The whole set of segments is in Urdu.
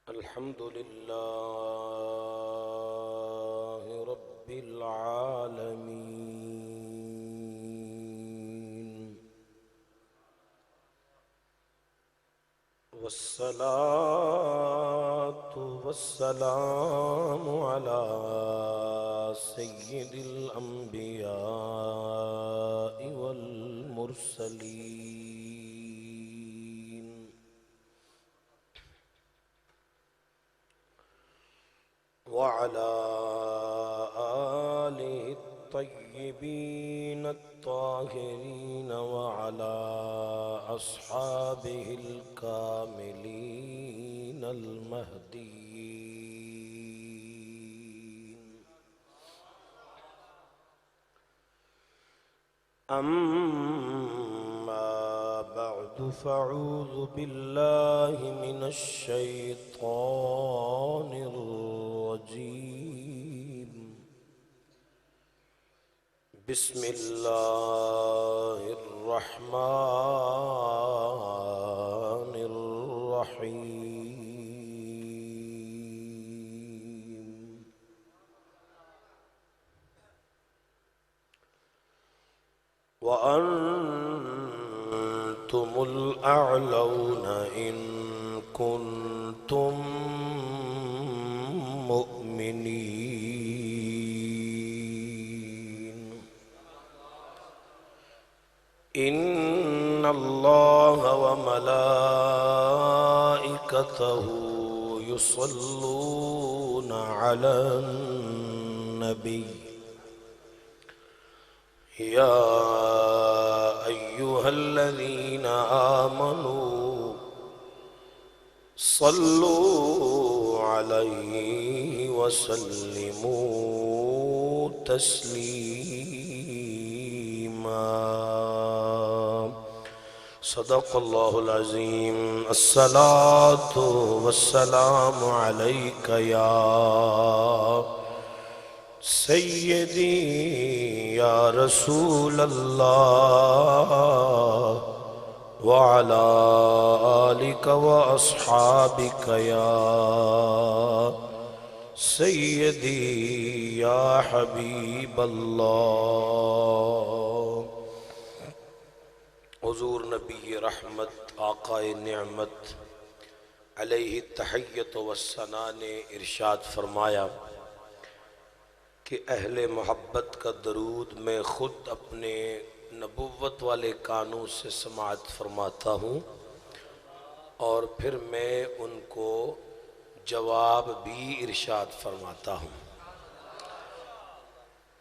الحمد لله رب العالمين، والصلاة والسلام على سيد الأنبياء والمرسلين، وعلى آله الطيبين الطاهرين، وعلى أصحابه الكاملين المهديين. أما بعد، فأعوذ بالله من الشيطان الرجيم. بسم الله الرحمن الرحيم. وأنتم الأعلون إن كنتم مؤمنين. إن الله وملائكته يصلون على النبي، يا أيها الذين آمنوا صلوا عليه وسلموا تسليما. صدق الله العظيم. الصلاة والسلام عليك يا سيدي يا رسول الله، وعلى آلك وأصحابك يا سيدي يا حبيب الله. حضور نبی رحمت آقا نعمت علیہ التحیۃ والثناء نے ارشاد فرمایا کہ اہل محبت کا درود میں خود اپنے نبوت والے کانوں سے سماعت فرماتا ہوں، اور پھر میں ان کو جواب بھی ارشاد فرماتا ہوں.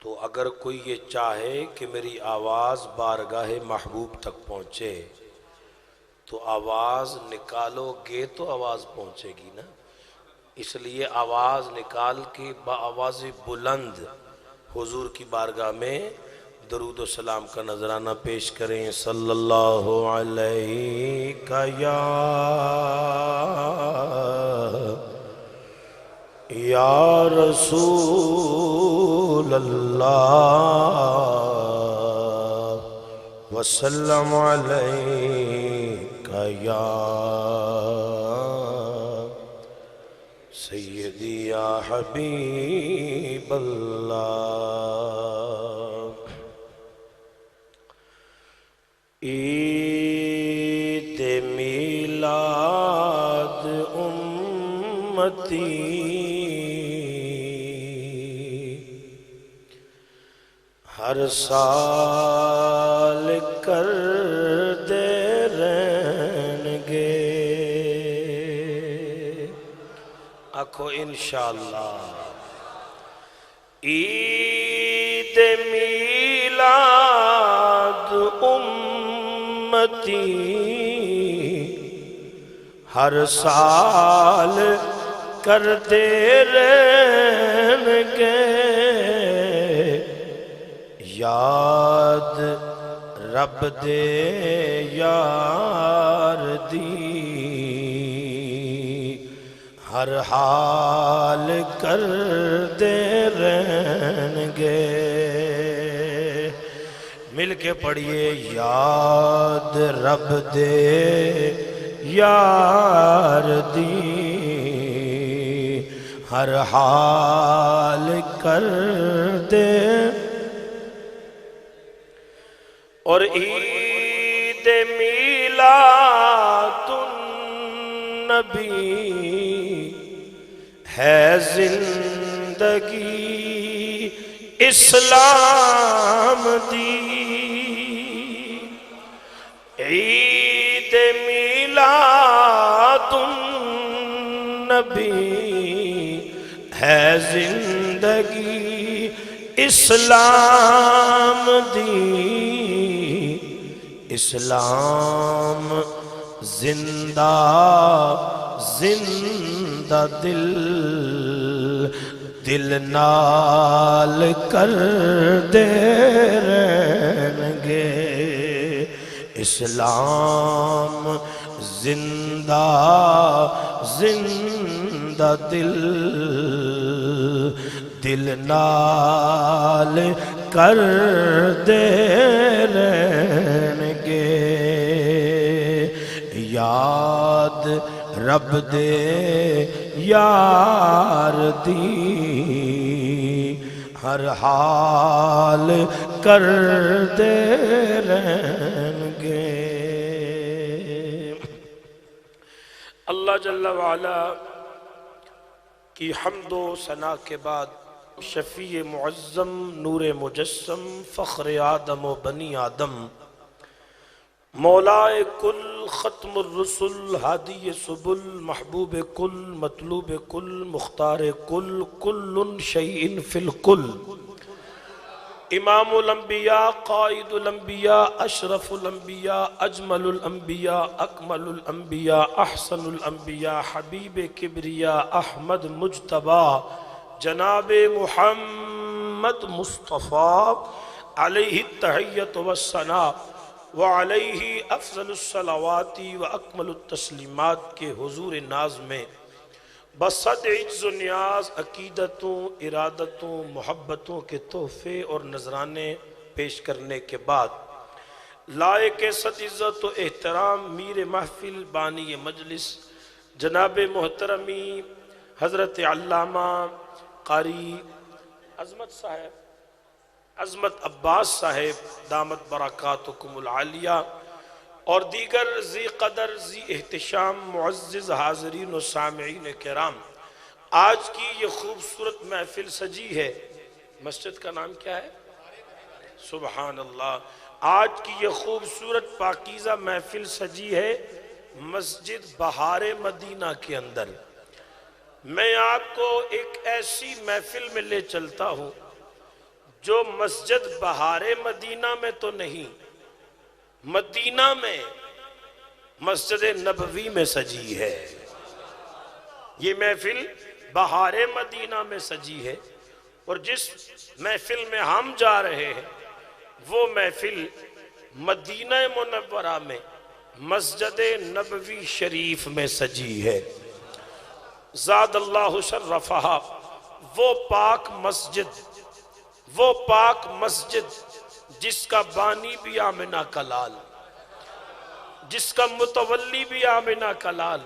تو اگر کوئی یہ چاہے کہ میری آواز بارگاہ محبوب تک پہنچے تو آواز نکالو گے تو آواز پہنچے گی نا. اس لیے آواز نکال کے بآواز بلند حضور کی بارگاہ میں درود و سلام کا نذرانہ پیش کریں. صلی اللہ علیہ یا رسول اللہ، وسلم علیک یا سیدی یا حبیب اللہ. عید میلاد امتی ہر سال کر دے رہن گے. آکھو انشاءاللہ. عید میلاد امتی ہر سال کر دے رہن گے. یاد رب دے یار دی ہر حال کر دے رہن گے. مل کے پڑھیے یاد رب دے یار دی ہر حال کر دے اور عید میلاد النبی ہے زندگی اسلام دی عید میلاد النبی ہے زندگی اسلام دی اسلام زندہ زندہ دل نال کر دے رہنگے اسلام زندہ زندہ دل نال کر دے رہنگے یاد رب دے یار دی ہر حال کر دے رہنگے اللہ جل وعلا کی حمد و ثنا کے بعد شفیع معظم نور مجسم فخر آدم و بنی آدم مولائے کل ختم الرسل ہادی سبل محبوب کل مطلوب کل مختار کل کل شیء فی الکل امام الانبیاء قائد الانبیاء اشرف الانبیاء اجمل الانبیاء اکمل الانبیاء احسن الانبیاء حبیب کبریاء احمد مجتبی جناب محمد مصطفیٰ علیہ التحیت والثناء وعلیہ افضل الصلوات و اکمل التسلیمات کے حضور ناز میں بصد عجز و نیاز عقیدتوں ارادتوں محبتوں کے تحفے اور نذرانے پیش کرنے کے بعد لائق صد عزت و احترام میر محفل بانی مجلس جناب محترمی حضرت علامہ قاری عظمت عباس صاحب دامت برکاتکم العالیہ اور دیگر ذی قدر ذی احتشام معزز حاضرین و سامعین کرام آج کی یہ خوبصورت محفل سجی ہے مسجد کا نام کیا ہے سبحان اللہ آج کی یہ خوبصورت پاکیزہ محفل سجی ہے مسجد بہار مدینہ کے اندر میں آپ کو ایک ایسی محفل میں لے چلتا ہوں جو مسجد بہار مدینہ میں تو نہیں مدینہ میں مسجد نبوی میں سجی ہے یہ محفل بہار مدینہ میں سجی ہے اور جس محفل میں ہم جا رہے ہیں وہ محفل مدینہ منورہ میں مسجد نبوی شریف میں سجی ہے زاد اللہ شرفہا وہ پاک مسجد جس کا بانی بھی آمنہ کا لال جس کا متولی بھی آمنہ کا لال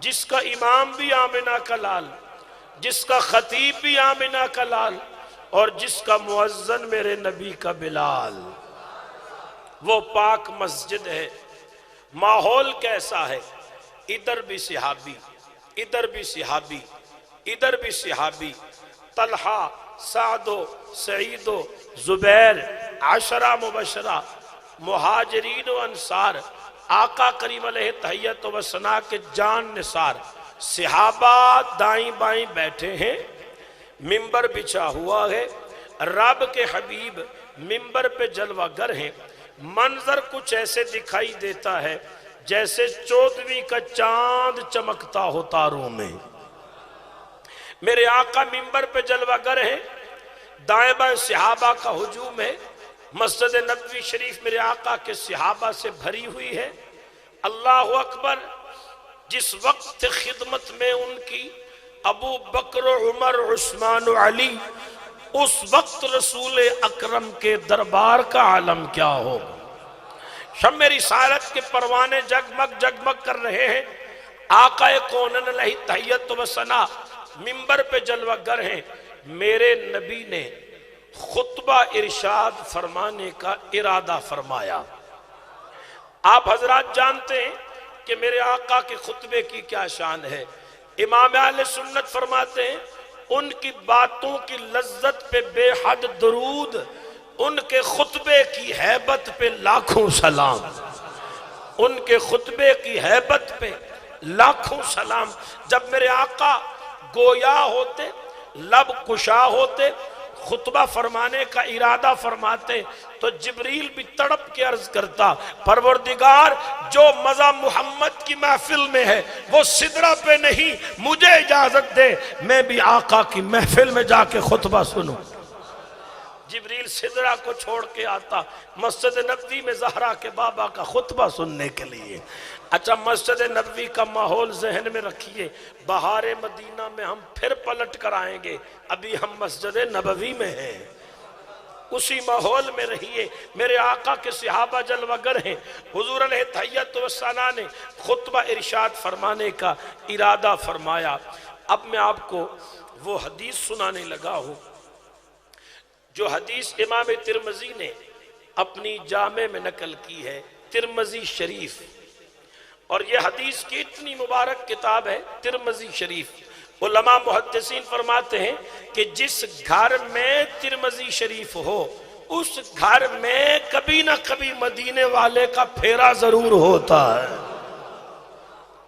جس کا امام بھی آمنہ کا لال جس کا خطیب بھی آمنہ کا لال اور جس کا مؤذن میرے نبی کا بلال وہ پاک مسجد ہے ماحول کیسا ہے ادھر بھی صحابی ادھر بھی صحابی ادھر بھی صحابی طلحہ سعد و سعید و زبیر عشرہ مبشرہ مہاجرین و انصار آقا کریم علیہ تحیت و ثنا کے جان نثار صحابہ دائیں بائیں بیٹھے ہیں منبر بچھا ہوا ہے رب کے حبیب منبر پہ جلوہ گر ہیں منظر کچھ ایسے دکھائی دیتا ہے جیسے 14ویں کا چاند چمکتا ہو تاروں میں میرے آقا منبر پہ جلوہ گر ہیں دائیں بائیں صحابہ کا ہجوم ہے مسجد نبوی شریف میرے آقا کے صحابہ سے بھری ہوئی ہے اللہ اکبر جس وقت خدمت میں ان کی ابو بکر عمر عثمان و علی اس وقت رسول اکرم کے دربار کا عالم کیا ہوگا۔ شمع رسالت کے پروانے جگمگ جگمگ کر رہے ہیں، آقا کونن علیہ تحیت و ثنا منبر پہ جلوہ گر ہیں۔ میرے نبی نے خطبہ ارشاد فرمانے کا ارادہ فرمایا۔ آپ حضرات جانتے ہیں کہ میرے آقا کے خطبے کی کیا شان ہے۔ امام اہل سنت فرماتے ہیں ان کی باتوں کی لذت پہ بے حد درود، ان کے خطبے کی ہیبت پہ لاکھوں سلام، ان کے خطبے کی ہیبت پہ لاکھوں سلام۔ جب میرے آقا گویا ہوتے، لب کشا ہوتے، خطبہ فرمانے کا ارادہ فرماتے تو جبریل بھی تڑپ کے عرض کرتا، پروردگار جو مزہ محمد کی محفل میں ہے وہ سدرہ پہ نہیں، مجھے اجازت دے میں بھی آقا کی محفل میں جا کے خطبہ سنوں۔ جبریل سدرہ کو چھوڑ کے آتا مسجد نبوی میں زہرا کے بابا کا خطبہ سننے کے لیے۔ اچھا مسجد نبوی کا ماحول ذہن میں رکھیے، بہار مدینہ میں ہم پھر پلٹ کر آئیں گے، ابھی ہم مسجد نبوی میں ہیں، اسی ماحول میں رہیے۔ میرے آقا کے صحابہ جلوہ گر ہیں، حضور علیہ تحیت و ثنا نے خطبہ ارشاد فرمانے کا ارادہ فرمایا۔ اب میں آپ کو وہ حدیث سنانے لگا ہوں جو حدیث امام ترمذی نے اپنی جامع میں نقل کی ہے، ترمذی شریف، اور یہ حدیث کی اتنی مبارک کتاب ہے ترمذی شریف۔ علماء محدثین فرماتے ہیں کہ جس گھر میں ترمذی شریف ہو اس گھر میں کبھی نہ کبھی مدینے والے کا پھیرا ضرور ہوتا ہے۔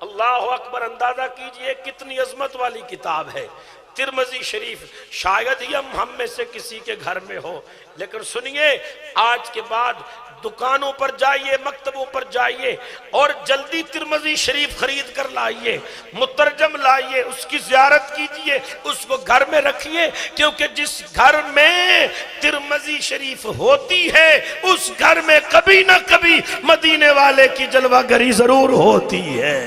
اللہ اکبر، اندازہ کیجئے کتنی عظمت والی کتاب ہے ترمذی شریف۔ شاید ہی ہم میں سے کسی کے گھر میں ہو، لیکن سنیے آج کے بعد دکانوں پر جائیے، مکتبوں پر جائیے اور جلدی ترمذی شریف خرید کر لائیے، مترجم لائیے، اس کی زیارت کیجئے، اس کو گھر میں رکھیے، کیونکہ جس گھر میں ترمذی شریف ہوتی ہے اس گھر میں کبھی نہ کبھی مدینے والے کی جلوہ گری ضرور ہوتی ہے۔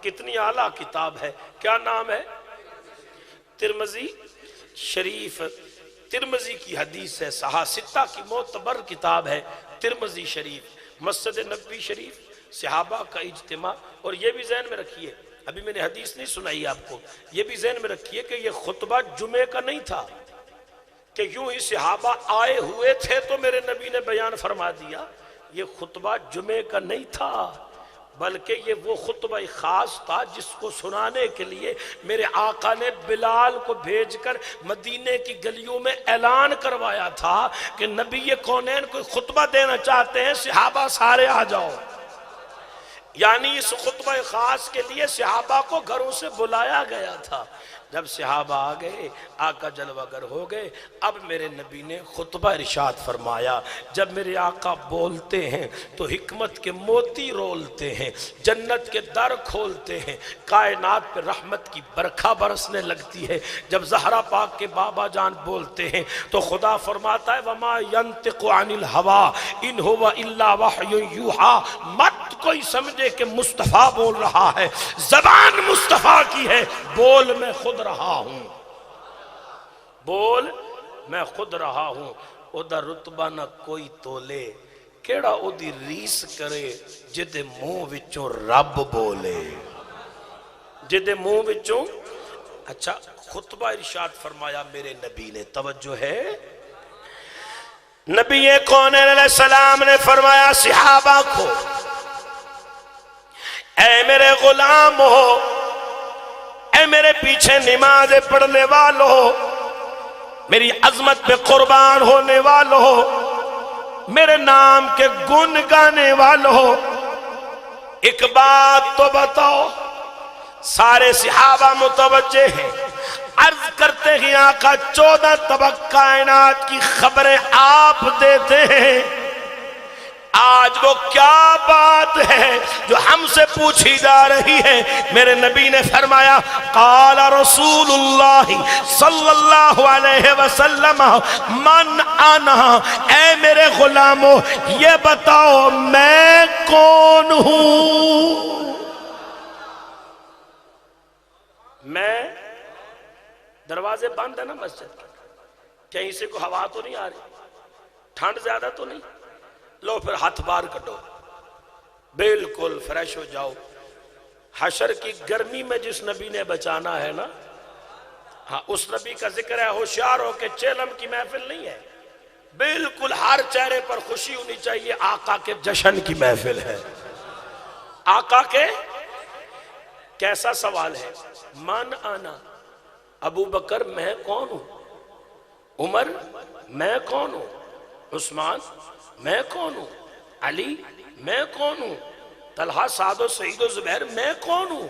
کتنی اعلیٰ کتاب ہے، کیا نام ہے؟ ترمذی شریف۔ ترمذی کی حدیث ہے، صحاح ستہ کی معتبر کتاب ہے ترمذی شریف۔ مسجد نبوی شریف، صحابہ کا اجتماع، اور یہ بھی ذہن میں رکھیے، ابھی میں نے حدیث نہیں سنائی آپ کو، یہ بھی ذہن میں رکھیے کہ یہ خطبہ جمعے کا نہیں تھا کہ یوں ہی صحابہ آئے ہوئے تھے تو میرے نبی نے بیان فرما دیا۔ یہ خطبہ جمعے کا نہیں تھا، بلکہ یہ وہ خطبہ خاص تھا جس کو سنانے کے لیے میرے آقا نے بلال کو بھیج کر مدینے کی گلیوں میں اعلان کروایا تھا کہ نبی کونین کوئی خطبہ دینا چاہتے ہیں، صحابہ سارے آ جاؤ۔ یعنی اس خطبہ خاص کے لیے صحابہ کو گھروں سے بلایا گیا تھا۔ جب صحابہ آ گئے، آقا جلوہ گر ہو گئے، اب میرے نبی نے خطبہ ارشاد فرمایا۔ جب میرے آقا بولتے ہیں تو حکمت کے موتی رولتے ہیں، جنت کے در کھولتے ہیں، کائنات پہ رحمت کی برکھا برسنے لگتی ہے۔ جب زہرا پاک کے بابا جان بولتے ہیں تو خدا فرماتا ہے وَمَا يَنْتِقُ عَنِ الْهَوَىٰ إِنْ هُوَ إِلَّا وَحْيٌ يُوحَىٰ۔ مت کوئی سمجھے کہ مصطفیٰ بول رہا ہے، زبان مصطفیٰ کی ہے، بول میں خود رہا ہوں، بول میں خود رہا ہوں۔ او دا رتبہ نہ کوئی تولے، کیڑا او دی ریس کرے جدے منہ وچوں رب بولے، جدے منہ وچوں۔ اچھا خطبہ ارشاد فرمایا میرے نبی نے، توجہ ہے، نبی کونین علیہ السلام نے فرمایا صحابہ کو، اے میرے غلام ہو، اے میرے پیچھے نماز پڑھنے والو، میری عظمت پہ قربان ہونے والو، میرے نام کے گن گانے والو، ایک بات تو بتاؤ۔ سارے صحابہ متوجہ ہیں، عرض کرتے ہیں آقا 14 طبق کائنات کی خبریں آپ دیتے ہیں، آج وہ کیا بات ہے جو ہم سے پوچھی جا رہی ہے؟ میرے نبی نے فرمایا قال رسول اللہ صلی اللہ علیہ وسلم من انا، اے میرے غلاموں یہ بتاؤ میں کون ہوں؟ میں دروازے بند ہے نا مسجد کے، کہیں سے کوئی ہوا تو نہیں آ رہی، ٹھنڈ زیادہ تو نہیں، لو پھر ہاتھ باہر کٹو، بالکل فریش ہو جاؤ۔ حشر کی گرمی میں جس نبی نے بچانا ہے نا، ہاں اس نبی کا ذکر ہے، ہوشیار ہو کہ چیلم کی محفل نہیں ہے، بالکل ہر چہرے پر خوشی ہونی چاہیے، آقا کے جشن کی محفل ہے۔ آقا کے کیسا سوال ہے؟ من آنا، ابو بکر میں کون ہوں، عمر میں کون ہوں، عثمان میں کون ہوں، علی میں کون ہوں، طلحہ سعد و سعید و زبیر میں کون ہوں۔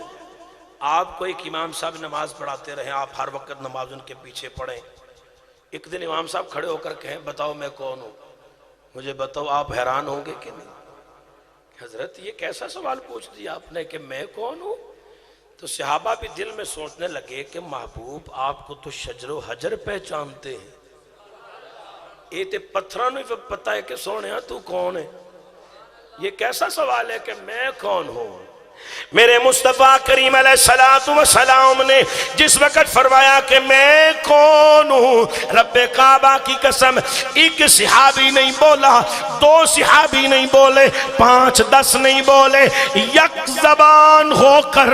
آپ کو ایک امام صاحب نماز پڑھاتے رہیں، آپ ہر وقت نماز ان کے پیچھے پڑھیں، ایک دن امام صاحب کھڑے ہو کر کہیں بتاؤ میں کون ہوں، مجھے بتاؤ، آپ حیران ہوں گے کہ نہیں؟ حضرت یہ کیسا سوال پوچھ دیا آپ نے کہ میں کون ہوں؟ تو صحابہ بھی دل میں سوچنے لگے کہ محبوب آپ کو تو شجر و حجر پہچانتے ہیں، یہ تے پتھروں نے پتہ ہے کہ سونے تو کون ہے، یہ کیسا سوال ہے کہ میں کون ہوں؟ میرے مصطفیٰ کریم علیہ السلام نے جس وقت فرمایا کہ میں کون ہوں، رب کعبہ کی قسم ایک صحابی نہیں بولا، دو صحابی نہیں بولے، 5 10 نہیں بولے، یک زبان ہو کر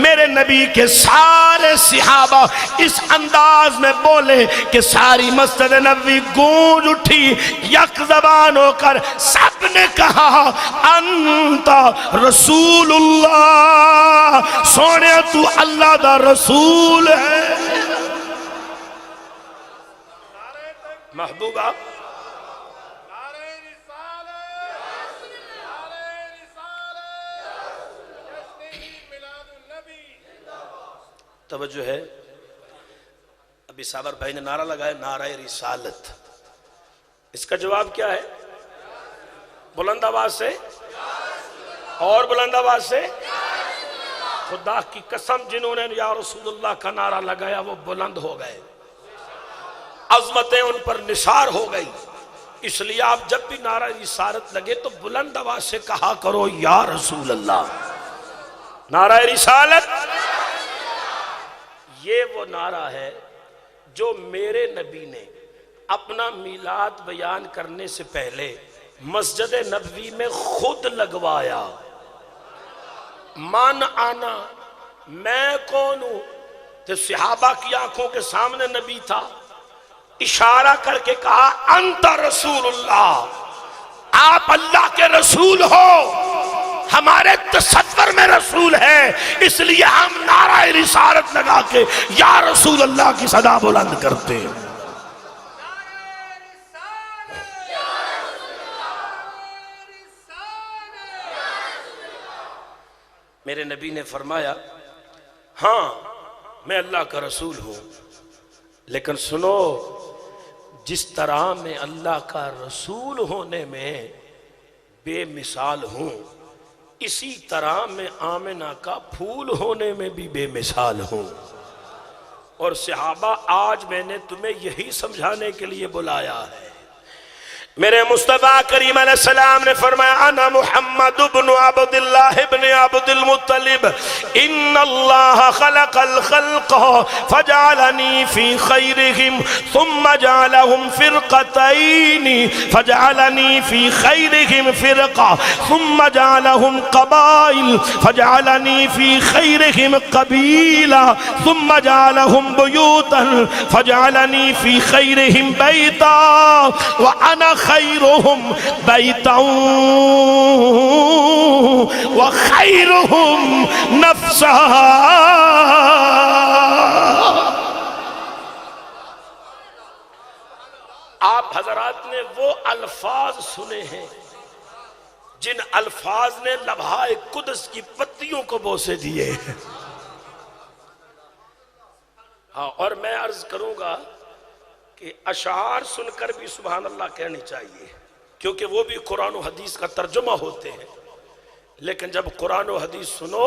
میرے نبی کے سارے صحابہ اس انداز میں بولے کہ ساری مسجد نبوی گونج اٹھی، یک زبان ہو کر سب نے کہا انت رسول اللہ، سونے تو اللہ دا رسول ہے۔ محبوبہ توجہ ہے، ابھی صابر بھائی نے نعرہ لگایا نعرہ رسالت، اس کا جواب کیا ہے؟ بلند آواز سے اور بلند آواز سے، خدا کی قسم جنہوں نے یا رسول اللہ کا نعرہ لگایا وہ بلند ہو گئے، عظمتیں ان پر نثار ہو گئی۔ اس لیے آپ جب بھی نعرہ رسالت لگے تو بلند آواز سے کہا کرو یا رسول اللہ۔ نعرہ رسالت یہ وہ نعرہ ہے جو میرے نبی نے اپنا میلاد بیان کرنے سے پہلے مسجد نبوی میں خود لگوایا۔ من آنا، میں کون ہوں، تو صحابہ کی آنکھوں کے سامنے نبی تھا، اشارہ کر کے کہا انت رسول اللہ، آپ اللہ کے رسول ہو، ہمارے تصور میں رسول ہے، اس لیے ہم نعرہ رسالت لگا کے یا رسول اللہ کی صدا بلند کرتے ہیں۔ میرے نبی نے فرمایا ہاں میں اللہ کا رسول ہوں، لیکن سنو جس طرح میں اللہ کا رسول ہونے میں بے مثال ہوں، اسی طرح میں آمنہ کا پھول ہونے میں بھی بے مثال ہوں۔ اور صحابہ آج میں نے تمہیں یہی سمجھانے کے لیے بلایا ہے۔ میرے مصطفیٰ کریم علیہ السلام نے فرمایا انا محمد بن عبداللہ بن عبد المطلب ان اللہ خلق الخلق فجعلنی فی خیرہم ثم جعلہم فرقتین فجعلنی فی خیرہم فرقہ ثم جعلہم قبائل فجعلنی فی خیرہم قبیلہ ثم جعلہم بیوتا فجعلنی فی خیرہم بیتا وَأَنَا خَيْرُهُمْ بَيْتًا وَخَيْرُهُمْ نَفْسًا۔ آپ حضرات نے وہ الفاظ سنے ہیں جن الفاظ نے لمحہ قدس کی پتیوں کو بوسے دیے ہیں۔ ہاں، اور میں عرض کروں گا کہ اشعار سن کر بھی سبحان اللہ کہنی چاہیے، کیونکہ وہ بھی قرآن و حدیث کا ترجمہ ہوتے ہیں، لیکن جب قرآن و حدیث سنو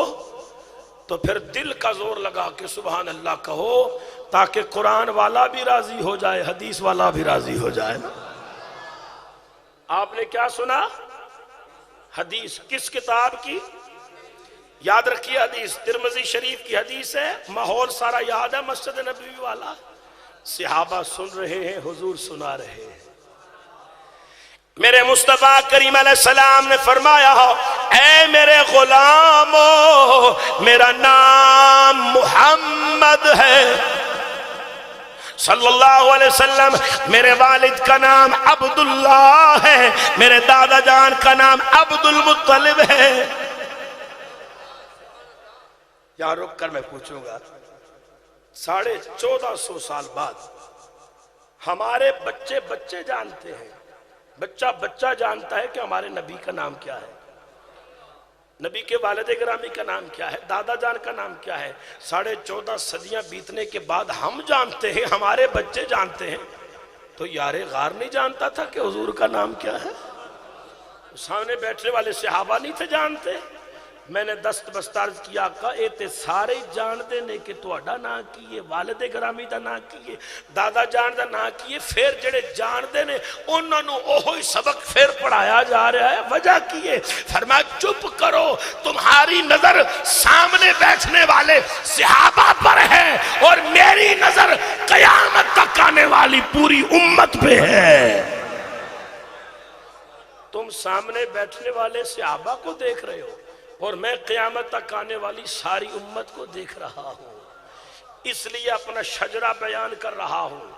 تو پھر دل کا زور لگا کے سبحان اللہ کہو، تاکہ قرآن والا بھی راضی ہو جائے، حدیث والا بھی راضی ہو جائے نا۔ آپ نے کیا سنا؟ حدیث کس کتاب کی؟ یاد رکھیے حدیث ترمذی شریف کی حدیث ہے، ماحول سارا یاد ہے مسجد نبوی والا، صحابہ سن رہے ہیں، حضور سنا رہے ہیں۔ میرے مصطفیٰ کریم علیہ السلام نے فرمایا اے میرے غلامو میرا نام محمد ہے صلی اللہ علیہ وسلم، میرے والد کا نام عبداللہ ہے، میرے دادا جان کا نام عبد المطلب ہے۔ یہاں رک کر میں پوچھوں گا 1450 سال بعد ہمارے بچے جانتے ہیں، بچہ جانتا ہے کہ ہمارے نبی کا نام کیا ہے، نبی کے والد گرامی کا نام کیا ہے، دادا جان کا نام کیا ہے۔ 14.5 صدیاں بیتنے کے بعد ہم جانتے ہیں، ہمارے بچے جانتے ہیں، تو یار غار نہیں جانتا تھا کہ حضور کا نام کیا ہے؟ سامنے بیٹھنے والے صحابہ نہیں تھے جانتے؟ میں نے دست بستارز کیا آقا اے تے سارے جان دے نے کہ توڑا نہ کیے، والد گرامی دا نہ کیے، دادا جان دا نہ کیے، پھر جڑے جان دے نے انہوں نے اوہی سبق پھر پڑھایا جا رہا ہے، وجہ کیے؟ فرمایا چپ کرو، تمہاری نظر سامنے بیٹھنے والے صحابہ پر ہے اور میری نظر قیامت تک آنے والی پوری امت پہ ہے۔ تم سامنے بیٹھنے والے صحابہ کو دیکھ رہے ہو اور میں قیامت تک آنے والی ساری امت کو دیکھ رہا ہوں، اس لیے اپنا شجرہ بیان کر رہا ہوں،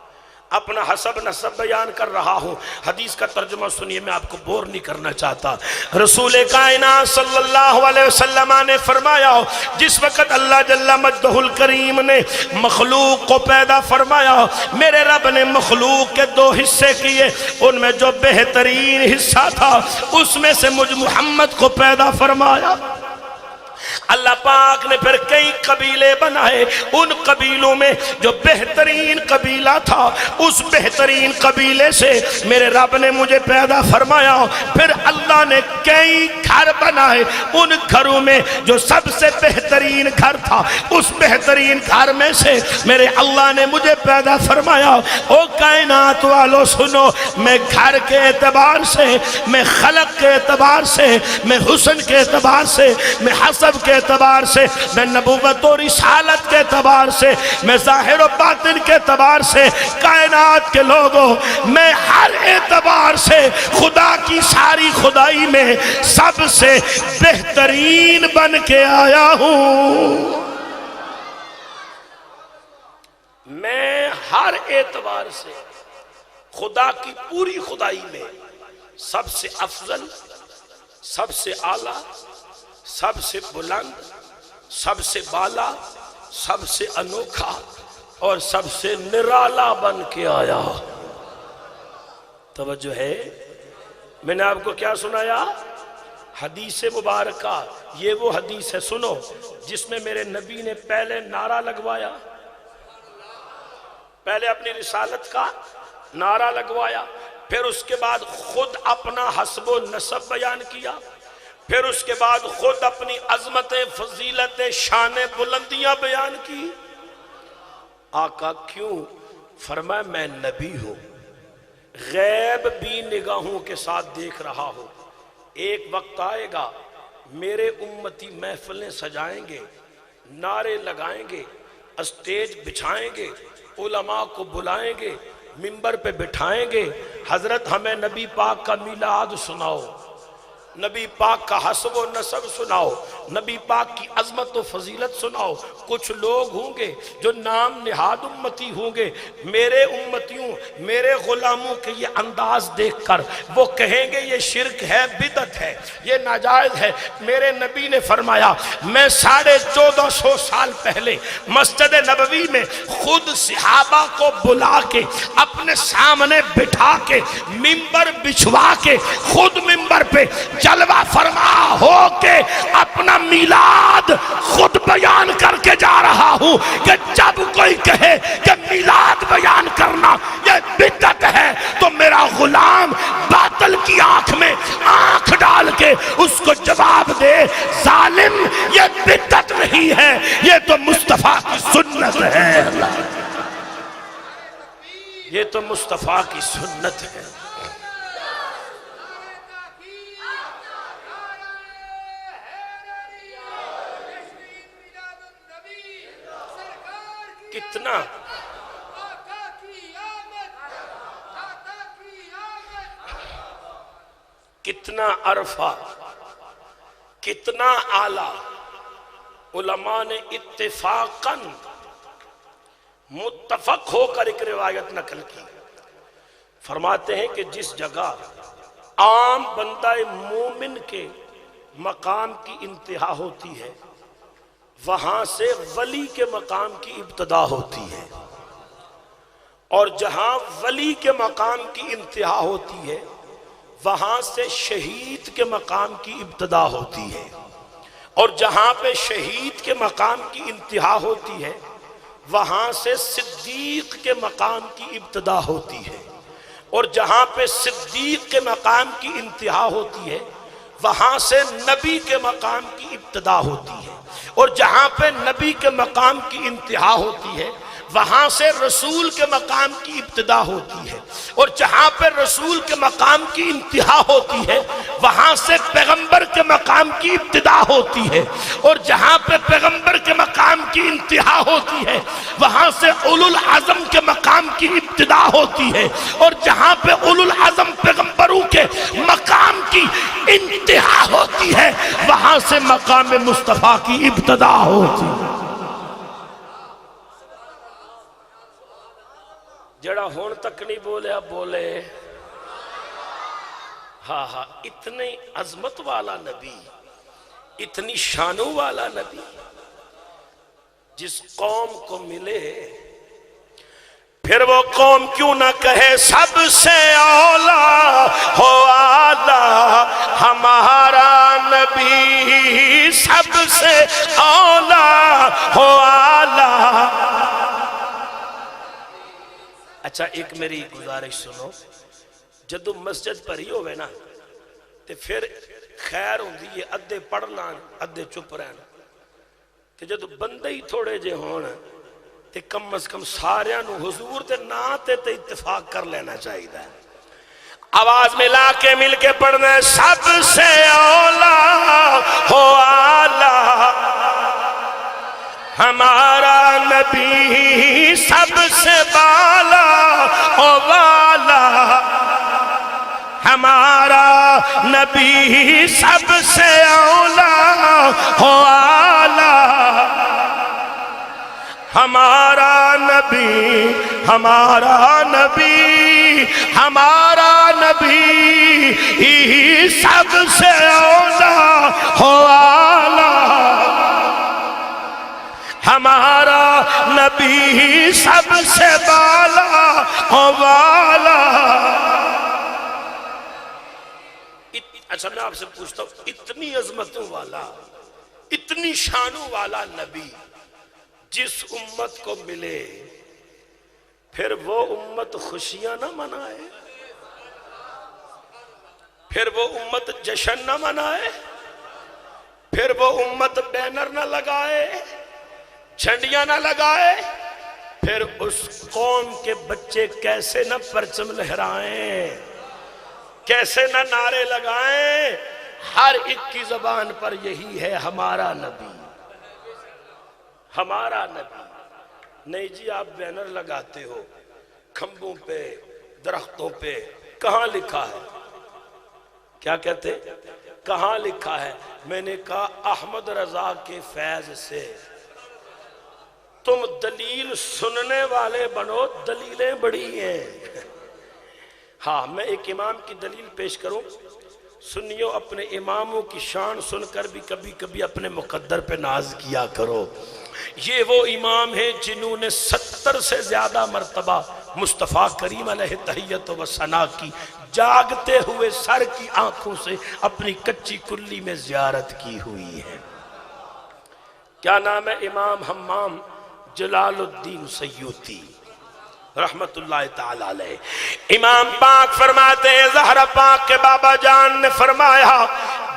اپنا حسب نسب بیان کر رہا ہوں۔ حدیث کا ترجمہ سنیے، میں آپ کو بور نہیں کرنا چاہتا۔ رسول کائنات صلی اللہ علیہ وسلم نے فرمایا جس وقت اللہ جل مجدہ الکریم نے مخلوق کو پیدا فرمایا، میرے رب نے مخلوق کے 2 حصے کیے، ان میں جو بہترین حصہ تھا اس میں سے مجھ محمد کو پیدا فرمایا۔ اللہ پاک نے پھر کئی قبیلے بنائے، ان قبیلوں میں جو بہترین قبیلہ تھا اس بہترین قبیلے سے میرے رب نے مجھے پیدا فرمایا۔ پھر اللہ نے کئی گھر بنائے، ان گھروں میں جو سب سے بہترین گھر تھا اس بہترین گھر میں سے میرے اللہ نے مجھے پیدا فرمایا۔ او کائنات والو سنو، میں گھر کے اعتبار سے، میں خلق کے اعتبار سے، میں حسن کے اعتبار سے، میں حسب کے اعتبار سے، میں نبوت و رسالت کے اعتبار سے، میں ظاہر و باطن کے اعتبار سے، کائنات کے لوگوں میں ہر اعتبار سے خدا کی ساری خدائی میں سب سے بہترین بن کے آیا ہوں۔ میں ہر اعتبار سے خدا کی پوری خدائی میں سب سے افضل، سب سے اعلیٰ، سب سے بلند، سب سے بالا، سب سے انوکھا اور سب سے نرالا بن کے آیا۔ توجہ ہے؟ میں نے آپ کو کیا سنایا؟ حدیث مبارکہ، یہ وہ حدیث ہے سنو جس میں میرے نبی نے پہلے نعرہ لگوایا، پہلے اپنی رسالت کا نعرہ لگوایا، پھر اس کے بعد خود اپنا حسب و نسب بیان کیا، پھر اس کے بعد خود اپنی عظمت فضیلت شان بلندیاں بیان کی۔ آقا کیوں؟ فرمایا میں نبی ہوں، غیب بھی نگاہوں کے ساتھ دیکھ رہا ہوں۔ ایک وقت آئے گا میرے امتی محفلیں سجائیں گے، نعرے لگائیں گے، اسٹیج بچھائیں گے، علماء کو بلائیں گے، منبر پہ بٹھائیں گے، حضرت ہمیں نبی پاک کا میلاد سناؤ، نبی پاک کا حسب و نسب سناؤ، نبی پاک کی عظمت و فضیلت سناؤ۔ کچھ لوگ ہوں گے جو نام نہاد امتی ہوں گے، میرے امتیوں، میرے غلاموں کے یہ انداز دیکھ کر وہ کہیں گے یہ شرک ہے، بدعت ہے، یہ ناجائز ہے۔ میرے نبی نے فرمایا میں 1450 سال پہلے مسجد نبوی میں خود صحابہ کو بلا کے اپنے سامنے بٹھا کے منبر بچھوا کے خود منبر پہ جلوہ فرما ہو کے اپنا میلاد خود بیان کر کے جا رہا ہوں کہ جب کوئی کہے کہ میلاد بیان کرنا یہ بدعت ہے تو میرا غلام باطل کی آنکھ میں آنکھ ڈال کے اس کو جواب دے، ظالم یہ بدعت نہیں ہے، یہ تو مصطفیٰ کی سنت ہے، یہ تو مصطفیٰ کی سنت ہے۔ کتنا کتنا عرفہ، کتنا اعلیٰ. علماء نے اتفاقاً متفق ہو کر ایک روایت نقل کی. فرماتے ہیں کہ جس جگہ عام بندہ مومن کے مقام کی انتہا ہوتی ہے وہاں سے ولی کے مقام کی ابتدا ہوتی ہے، اور جہاں ولی کے مقام کی انتہا ہوتی ہے وہاں سے شہید کے مقام کی ابتدا ہوتی ہے، اور جہاں پہ شہید کے مقام کی انتہا ہوتی ہے وہاں سے صدیق کے مقام کی ابتدا ہوتی ہے، اور جہاں پہ صدیق کے مقام کی انتہا ہوتی ہے وہاں سے نبی کے مقام کی ابتدا ہوتی ہے، اور جہاں پہ نبی کے مقام کی انتہا ہوتی ہے وہاں سے رسول کے مقام کی ابتدا ہوتی ہے، اور جہاں پہ رسول کے مقام کی انتہا ہوتی ہے وہاں سے پیغمبر کے مقام کی ابتدا ہوتی ہے، اور جہاں پہ پیغمبر کے مقام کی انتہا ہوتی ہے وہاں سے اولو العزم کے مقام کی ابتدا ہوتی ہے، اور جہاں پہ اولو العزم پیغمبروں کے مقام کی انتہا ہوتی ہے وہاں سے مقام مصطفیٰ کی ابتدا ہوتی ہے. جڑا ہون تک نہیں بولے اب بولے. ہاں ہاں، اتنی عظمت والا نبی، اتنی شانوں والا نبی جس قوم کو ملے پھر وہ قوم کیوں نہ کہے سب سے اولا ہو آلہ ہمارا نبی، سب سے اولا ہو آلہ. اچھا ایک میری گزارش سنو، جدو مسجد پر ہی ہوئے نا تے پھر خیر ہوندی ہے ادھے پڑھ لان ادھے چپ رہنا، تے جدو بندے ہی تھوڑے جے ہون تے کم از کم ساریاں نو حضور تے نا تے اتفاق کر لینا چاہیے ہے. آواز ملا کے مل کے پڑھنا ہے سب سے اولا ہو آلہ ہمارا نبی، سب سے بالا ہو والا ہمارا نبی، سب سے اولا ہو آلہ ہمارا نبی، ہمارا نبی، ہمارا نبی سب سے اولا ہو آلہ ہمارا نبی، سب سے بالا ہو والا. اچھا میں آپ سے پوچھتا ہوں، اتنی عظمتوں والا، اتنی شانوں والا نبی جس امت کو ملے پھر وہ امت خوشیاں نہ منائے، پھر وہ امت جشن نہ منائے، پھر وہ امت بینر نہ لگائے، جھنڈیاں نہ لگائے، پھر اس قوم کے بچے کیسے نہ پرچم لہرائیں، کیسے نہ نعرے لگائیں. ہر ایک کی زبان پر یہی ہے ہمارا نبی، ہمارا نبی. نہیں جی آپ بینر لگاتے ہو کھمبوں پہ درختوں پہ، کہاں لکھا ہے؟ کیا کہتے؟ کہاں لکھا ہے؟ میں نے کہا احمد رضا کے فیض سے تم دلیل سننے والے بنو، دلیلیں بڑی ہیں. ہاں میں ایک امام کی دلیل پیش کروں، سنیو اپنے اماموں کی شان سن کر بھی کبھی کبھی اپنے مقدر پہ ناز کیا کرو. یہ وہ امام ہیں جنہوں نے 70 سے زیادہ مرتبہ مصطفیٰ کریم علیہ تحیت و ثنا کی جاگتے ہوئے سر کی آنکھوں سے اپنی کچی کلی میں زیارت کی ہوئی ہے. کیا نام ہے؟ امام حمام جلال الدین سیوطی رحمت اللہ تعالی علیہ. امام پاک فرماتے ہیں زہرا پاک کے بابا جان نے فرمایا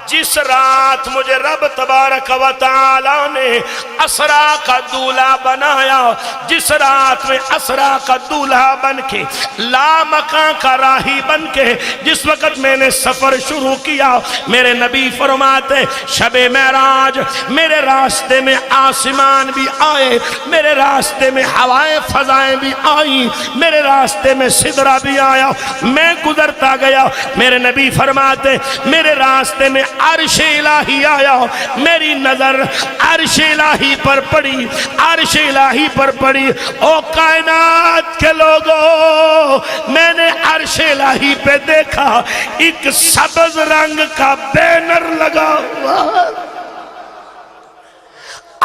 جس رات مجھے رب تبارک و تعالی نے اسرا کا دولہا بنایا، جس رات میں اسرا کا دولہا بن کے، لامکاں کا راہی بن کے جس وقت میں نے سفر شروع کیا، میرے نبی فرماتے شب معراج میرے راستے میں آسمان بھی آئے، میرے راستے میں ہوائیں فضائیں بھی آئیں، میرے راستے میں سدرہ بھی آیا، میں گزرتا گیا، میرے نبی فرماتے میرے راستے میں عرش الہی آیا، میری نظر عرش الہی پر پڑی، عرش الہی پر پڑی۔ او کائنات کے لوگوں، میں نے عرش الہی پہ دیکھا ایک سبز رنگ کا بینر لگا ہوا،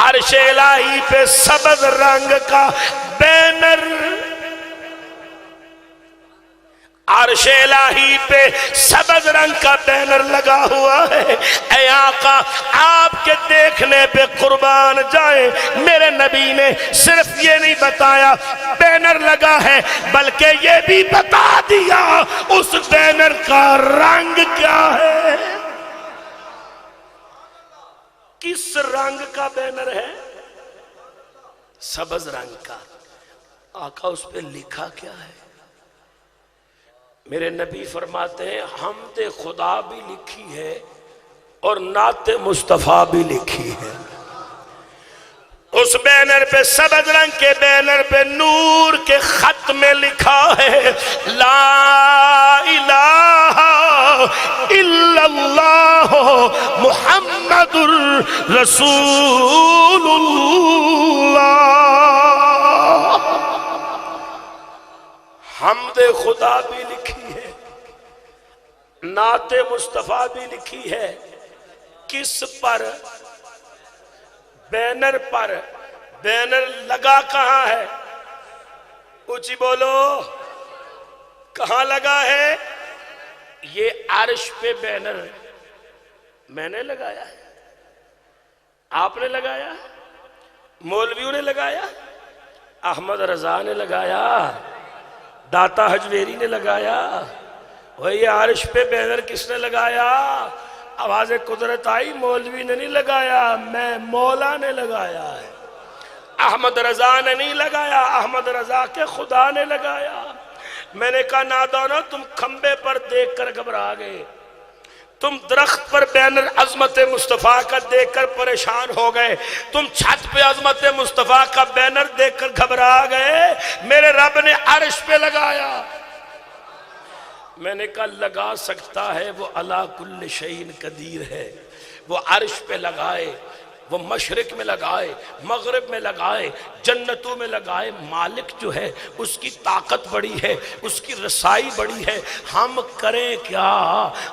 عرش الہی پہ سبز رنگ کا بینر، عرش الہی پہ سبز رنگ کا بینر لگا ہوا ہے۔ اے آقا آپ کے دیکھنے پہ قربان جائیں، میرے نبی نے صرف یہ نہیں بتایا بینر لگا ہے، بلکہ یہ بھی بتا دیا اس بینر کا رنگ کیا ہے۔ کس رنگ کا بینر ہے؟ سبز رنگ کا۔ آقا اس پہ لکھا کیا ہے؟ میرے نبی فرماتے ہیں حمد خدا بھی لکھی ہے اور نعت مصطفیٰ بھی لکھی ہے۔ اس بینر پہ سبز رنگ کے بینر پہ نور کے خط میں لکھا ہے لا الہ الا اللہ محمد رسول اللہ۔ حمد خدا بھی لکھی ہے، نعت مصطفیٰ بھی لکھی ہے، کس پر؟ بینر پر۔ بینر لگا کہاں ہے؟ اونچی بولو، کہاں لگا ہے؟ یہ عرش پہ بینر میں نے لگایا ہے، آپ نے لگایا، مولویوں نے لگایا، احمد رضا نے لگایا، داتا حجویری نے لگایا۔ یہ عرش پہ بینر کس نے لگایا؟ آواز قدرت آئی، مولوی نے نہیں لگایا، میں مولا نے لگایا ہے۔ احمد رضا نے نہیں لگایا، احمد رضا کے خدا نے لگایا۔ میں نے کہا نادانو، تم کھمبے پر دیکھ کر گھبرا گئے، تم درخت پر بینر عظمت مصطفیٰ کا دیکھ کر پریشان ہو گئے، تم چھت پہ عظمت مصطفیٰ کا بینر دیکھ کر گھبرا گئے، میرے رب نے عرش پہ لگایا۔ میں نے کہا لگا سکتا ہے، وہ علی کل شیء قدیر ہے، وہ عرش پہ لگائے، وہ مشرق میں لگائے، مغرب میں لگائے، جنتوں میں لگائے، مالک جو ہے اس کی طاقت بڑی ہے، اس کی رسائی بڑی ہے، ہم کریں کیا؟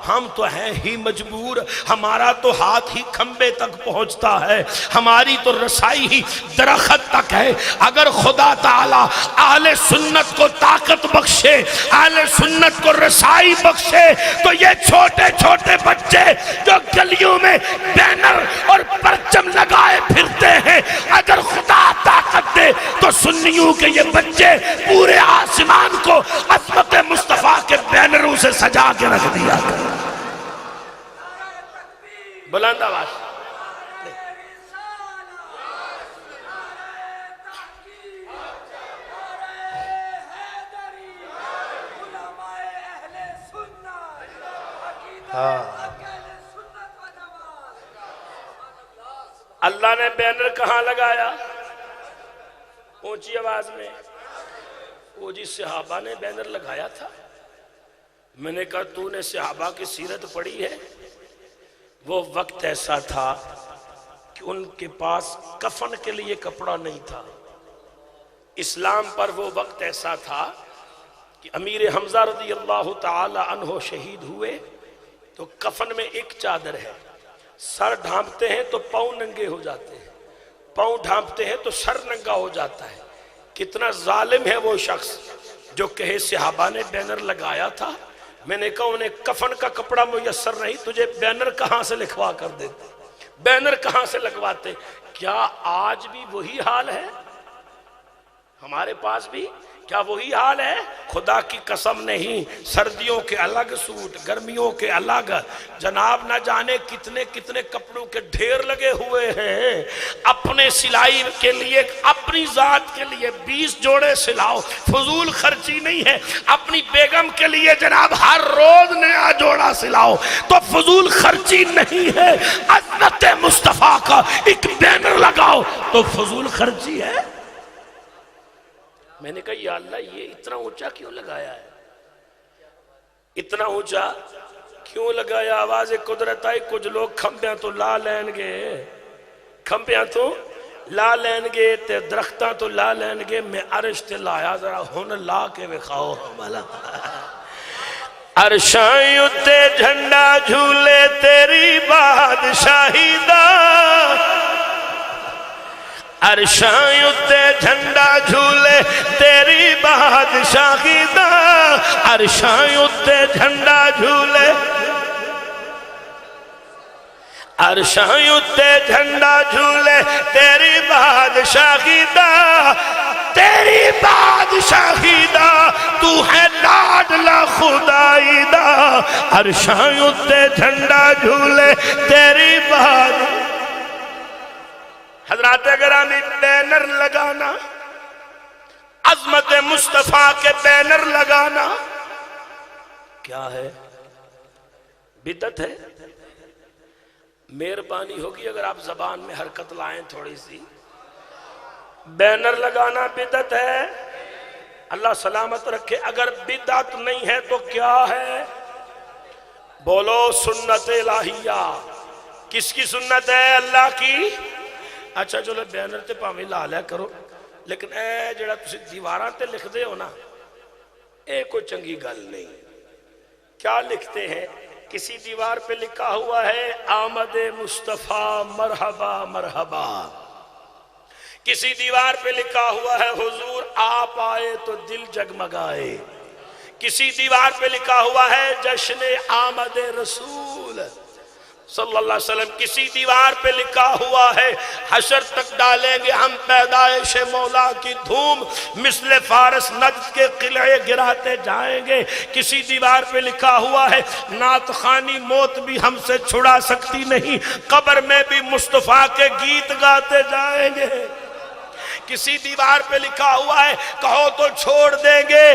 ہم تو ہیں ہی مجبور، ہمارا تو ہاتھ ہی کھمبے تک پہنچتا ہے، ہماری تو رسائی ہی درخت تک ہے۔ اگر خدا تعالی اہل سنت کو طاقت بخشے، اہل سنت کو رسائی بخشے، تو یہ چھوٹے چھوٹے بچے جو گلیوں میں بینر اور پرچم لگائے پھرتے ہیں، اگر خدا طاقت دے تو سنیوں کے یہ بچے پورے آسمان کو عظمت مصطفیٰ کے بینروں سے سجا کے رکھ دیا کریں۔ بلند آواز۔ اللہ نے بینر کہاں لگایا؟ اونچی آواز میں۔ وہ جی صحابہ نے بینر لگایا تھا۔ میں نے کہا تو نے صحابہ کی سیرت پڑھی ہے؟ وہ وقت ایسا تھا کہ ان کے پاس کفن کے لیے کپڑا نہیں تھا۔ اسلام پر وہ وقت ایسا تھا کہ امیر حمزہ رضی اللہ تعالی عنہ شہید ہوئے تو کفن میں ایک چادر ہے، سر ڈھانپتے ہیں تو پاؤں ننگے ہو جاتے ہیں، پاؤں ڈھانپتے ہیں تو سر ننگا ہو جاتا ہے۔ کتنا ظالم ہے وہ شخص جو کہے صحابہ نے بینر لگایا تھا۔ میں نے کہا انہیں کفن کا کپڑا میسر نہیں، تجھے بینر کہاں سے لکھوا کر دیتے، بینر کہاں سے لگواتے؟ کیا آج بھی وہی حال ہے؟ ہمارے پاس بھی کیا وہی حال ہے؟ خدا کی قسم نہیں، سردیوں کے الگ سوٹ، گرمیوں کے الگ، جناب نہ جانے کتنے کتنے کپڑوں کے ڈھیر لگے ہوئے ہیں۔ اپنے سلائی کے لیے، اپنی ذات کے لیے 20 جوڑے سلاؤ، فضول خرچی نہیں ہے۔ اپنی بیگم کے لیے جناب ہر روز نیا جوڑا سلاؤ تو فضول خرچی نہیں ہے۔ عظمت مصطفیٰ کا ایک بینر لگاؤ تو فضول خرچی ہے۔ میں نے کہا یا اللہ یہ اتنا اونچا کیوں لگایا ہے؟ اتنا اونچا کیوں لگایا؟ آواز قدرت آئی، کچھ لوگ کھمبیاں تو لا لین گے، کھمبیاں تو لا لین گے تے درختاں تو لا لین گے، میں عرش تے لایا ذرا ہن لا کے وکھاؤ ہمالا۔ عرشاں اُتے جھنڈا جھولے تیری بادشاہی دا، عرشاں اُتے جھنڈا جھولے تیری بادشاہی دا، عرشاں اُتے جھنڈا جھولے، عرشاں اُتے جھنڈا جھولے تیری بادشاہی دا، تیری بادشاہی دا، تو ہے لاڈلا خدائی دا، عرشاں اُتے جھنڈا جھولے تیری بادشاہی۔ حضرات گرامی بینر لگانا، عظمت مصطفیٰ کے بینر لگانا کیا ہے؟ بدعت ہے؟ مہربانی ہوگی اگر آپ زبان میں حرکت لائیں تھوڑی سی۔ بینر لگانا بدعت ہے؟ اللہ سلامت رکھے۔ اگر بدعت نہیں ہے تو کیا ہے؟ بولو سنت الہیہ۔ کس کی سنت ہے؟ اللہ کی۔ اچھا چلو بینر تے پاویں لا لیا کرو، لیکن اے جڑا تسی دیواراں تے لکھ دے ہو نا، اے کوئی چنگی گل نہیں۔ کیا لکھتے ہیں؟ کسی دیوار پہ لکھا ہوا ہے آمد مصطفیٰ مرحبا مرحبا، کسی دیوار پہ لکھا ہوا ہے حضور آپ آئے تو دل جگمگائے، کسی دیوار پہ لکھا ہوا ہے جشن آمد رسول صلی اللہ علیہ وسلم، کسی دیوار پہ لکھا ہوا ہے حشر تک ڈالیں گے ہم پیدائش مولا کی دھوم، مثل فارس نجد کے قلعے گراتے جائیں گے، کسی دیوار پہ لکھا ہوا ہے نعت خوانی موت بھی ہم سے چھڑا سکتی نہیں، قبر میں بھی مصطفیٰ کے گیت گاتے جائیں گے، کسی دیوار پہ لکھا ہوا ہے کہو تو چھوڑ دیں گے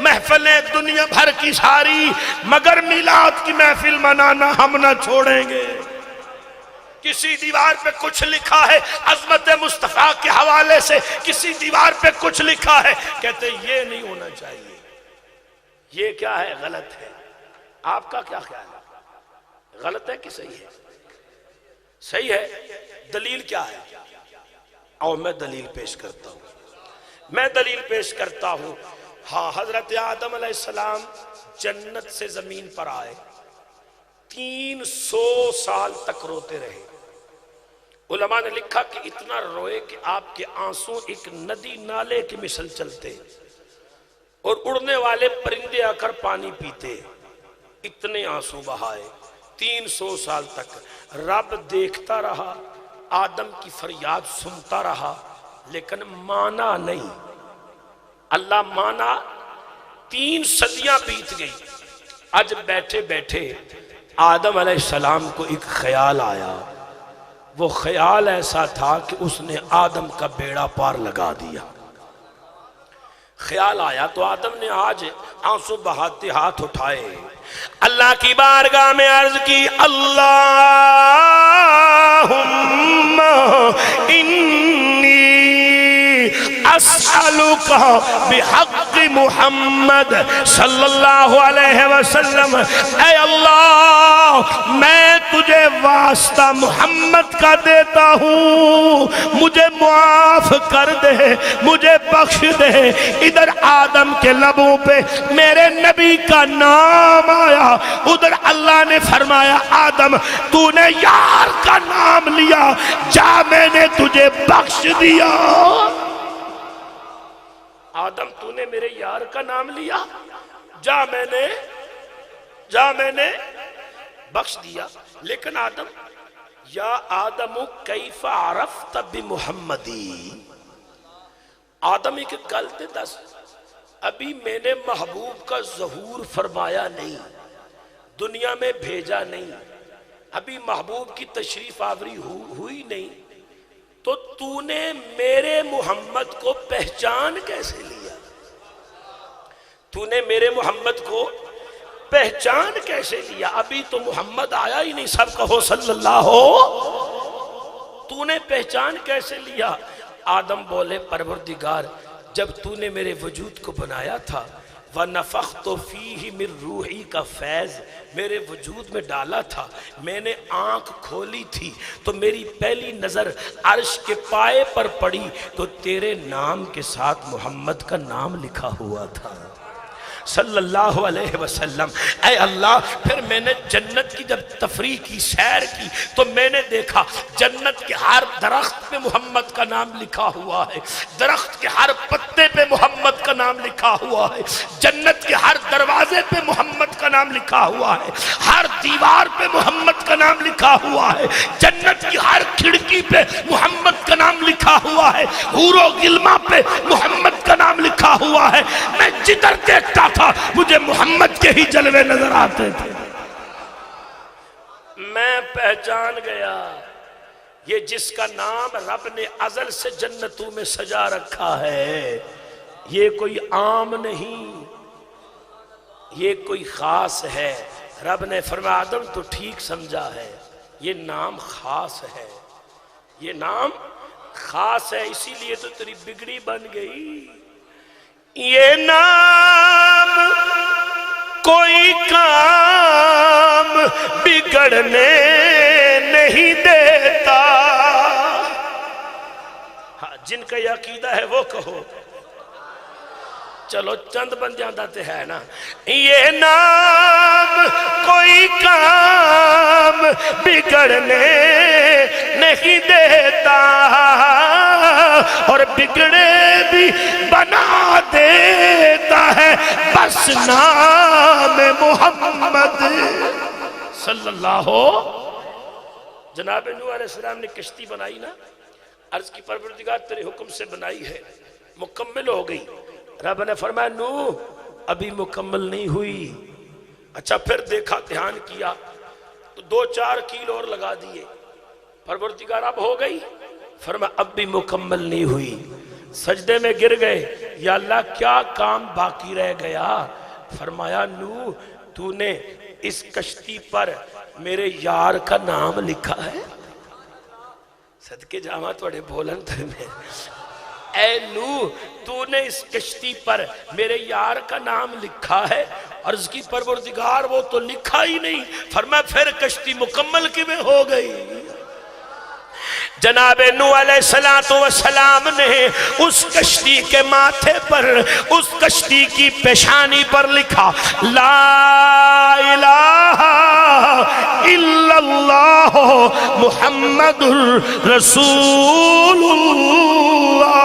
محفلیں دنیا بھر کی ساری، مگر میلاد کی محفل منانا ہم نہ چھوڑیں گے۔ کسی دیوار پہ کچھ لکھا ہے عظمت مصطفیٰ کے حوالے سے، کسی دیوار پہ کچھ لکھا ہے، کہتے یہ نہیں ہونا چاہیے، یہ کیا ہے؟ غلط ہے۔ آپ کا کیا خیال ہے؟ غلط ہے کہ صحیح ہے؟ صحیح ہے۔ دلیل کیا ہے؟ اور میں دلیل پیش کرتا ہوں، میں دلیل پیش کرتا ہوں۔ ہاں، حضرت آدم علیہ السلام جنت سے زمین پر آئے، 300 سال تک روتے رہے۔ علماء نے لکھا کہ اتنا روئے کہ آپ کے آنسو ایک ندی نالے کی مثل چلتے اور اڑنے والے پرندے آ کر پانی پیتے، اتنے آنسو بہائے 300 سال تک۔ رب دیکھتا رہا، آدم کی فریاد سنتا رہا، لیکن مانا نہیں۔ اللہ مانا، 3 صدیاں بیت گئی۔ آج بیٹھے بیٹھے آدم علیہ السلام کو ایک خیال آیا، وہ خیال ایسا تھا کہ اس نے آدم کا بیڑا پار لگا دیا۔ خیال آیا تو آدم نے آج آنسو بہاتے ہاتھ اٹھائے، اللہ کی بارگاہ میں عرض کی، اللہم انی اسألک بحق محمد صلی اللہ علیہ وسلم، اے اللہ میں تجھے واسطہ محمد کا دیتا ہوں، مجھے معاف کر دے، مجھے بخش دے۔ ادھر آدم کے لبوں پہ میرے نبی کا نام آیا، ادھر اللہ نے فرمایا آدم تو نے یار کا نام لیا، جا میں نے تجھے بخش دیا۔ آدم تو نے میرے یار کا نام لیا، جا میں نے بخش دیا۔ لیکن آدم، یا آدم کیف عرفت بمحمدی، آدم ایک گل تے دس، ابھی میں نے محبوب کا ظہور فرمایا نہیں، دنیا میں بھیجا نہیں، ابھی محبوب کی تشریف آوری ہوئی نہیں، تو تو نے میرے محمد کو پہچان کیسے لیا؟ تو نے میرے محمد کو پہچان کیسے لیا؟ ابھی تو محمد آیا ہی نہیں، سب کہو صلی اللہ ہو۔ تو نے پہچان کیسے لیا؟ آدم بولے پروردگار جب تو نے میرے وجود کو بنایا تھا وَنَفَخْتُ فِيهِ مِن رُوحِي کا فیض میرے وجود میں ڈالا تھا، میں نے آنکھ کھولی تھی تو میری پہلی نظر عرش کے پائے پر پڑی تو تیرے نام کے ساتھ محمد کا نام لکھا ہوا تھا صلی اللہ علیہ وسلم۔ اے اللہ پھر میں نے جنت کی جب تفریح کی، سیر کی، تو میں نے دیکھا جنت کے ہر درخت پہ محمد کا نام لکھا ہوا ہے، درخت کے ہر پتے پہ محمد کا نام لکھا ہوا ہے، جنت کے ہر دروازے پہ محمد کا نام لکھا ہوا ہے، ہر دیوار پہ محمد کا نام لکھا ہوا ہے، جنت کی ہر کھڑکی پہ محمد کا نام لکھا ہوا ہے، حور و غلماں پہ محمد کا نام لکھا ہوا ہے۔ میں جدھر دیکھتا تھا مجھے محمد کے ہی جلوے نظر آتے تھے۔ میں پہچان گیا یہ جس کا نام رب نے ازل سے جنتوں میں سجا رکھا ہے یہ کوئی عام نہیں، یہ کوئی خاص ہے۔ رب نے فرمایا آدم تو ٹھیک سمجھا ہے، یہ نام خاص ہے، یہ نام خاص ہے، اسی لیے تو تیری بگڑی بن گئی۔ یہ نام کوئی کام بگڑنے نہیں دیتا۔ ہاں جن کا یہ عقیدہ ہے وہ کہو، چلو چند بندیاں داتے ہیں نا۔ یہ نام کوئی کام بگڑنے نہیں دیتا اور بگڑے بھی بنا دیتا ہے بس نام محمد صلی اللہ ہو۔ جناب نوح علیہ السلام نے کشتی بنائی نا، عرض کی پروردگار تیرے حکم سے بنائی ہے، مکمل ہو گئی۔ رب نے فرمایا نوح ابھی مکمل نہیں ہوئی۔ اچھا پھر دیکھا، دھیان کیا تو 2-4 کیل اور لگا دیے۔ پروردگار اب ہو گئی؟ فرمایا اب بھی مکمل نہیں ہوئی۔ سجدے میں گر گئے، یا اللہ کیا کام باقی رہ گیا؟ فرمایا نوح تو نے اس کشتی پر میرے یار کا نام لکھا ہے؟ صدقے جامعہ توڑے بولن تھے میں، اے نوح تو نے اس کشتی پر میرے یار کا نام لکھا ہے؟ عرض کی پروردگار وہ تو لکھا ہی نہیں۔ فرمایا پھر کشتی مکمل کی میں ہو گئی۔ جناب نوح علیہ السلام نے اس کشتی کے ماتھے پر، اس کشتی کی پیشانی پر لکھا لا الہ الا اللہ محمد رسول اللہ۔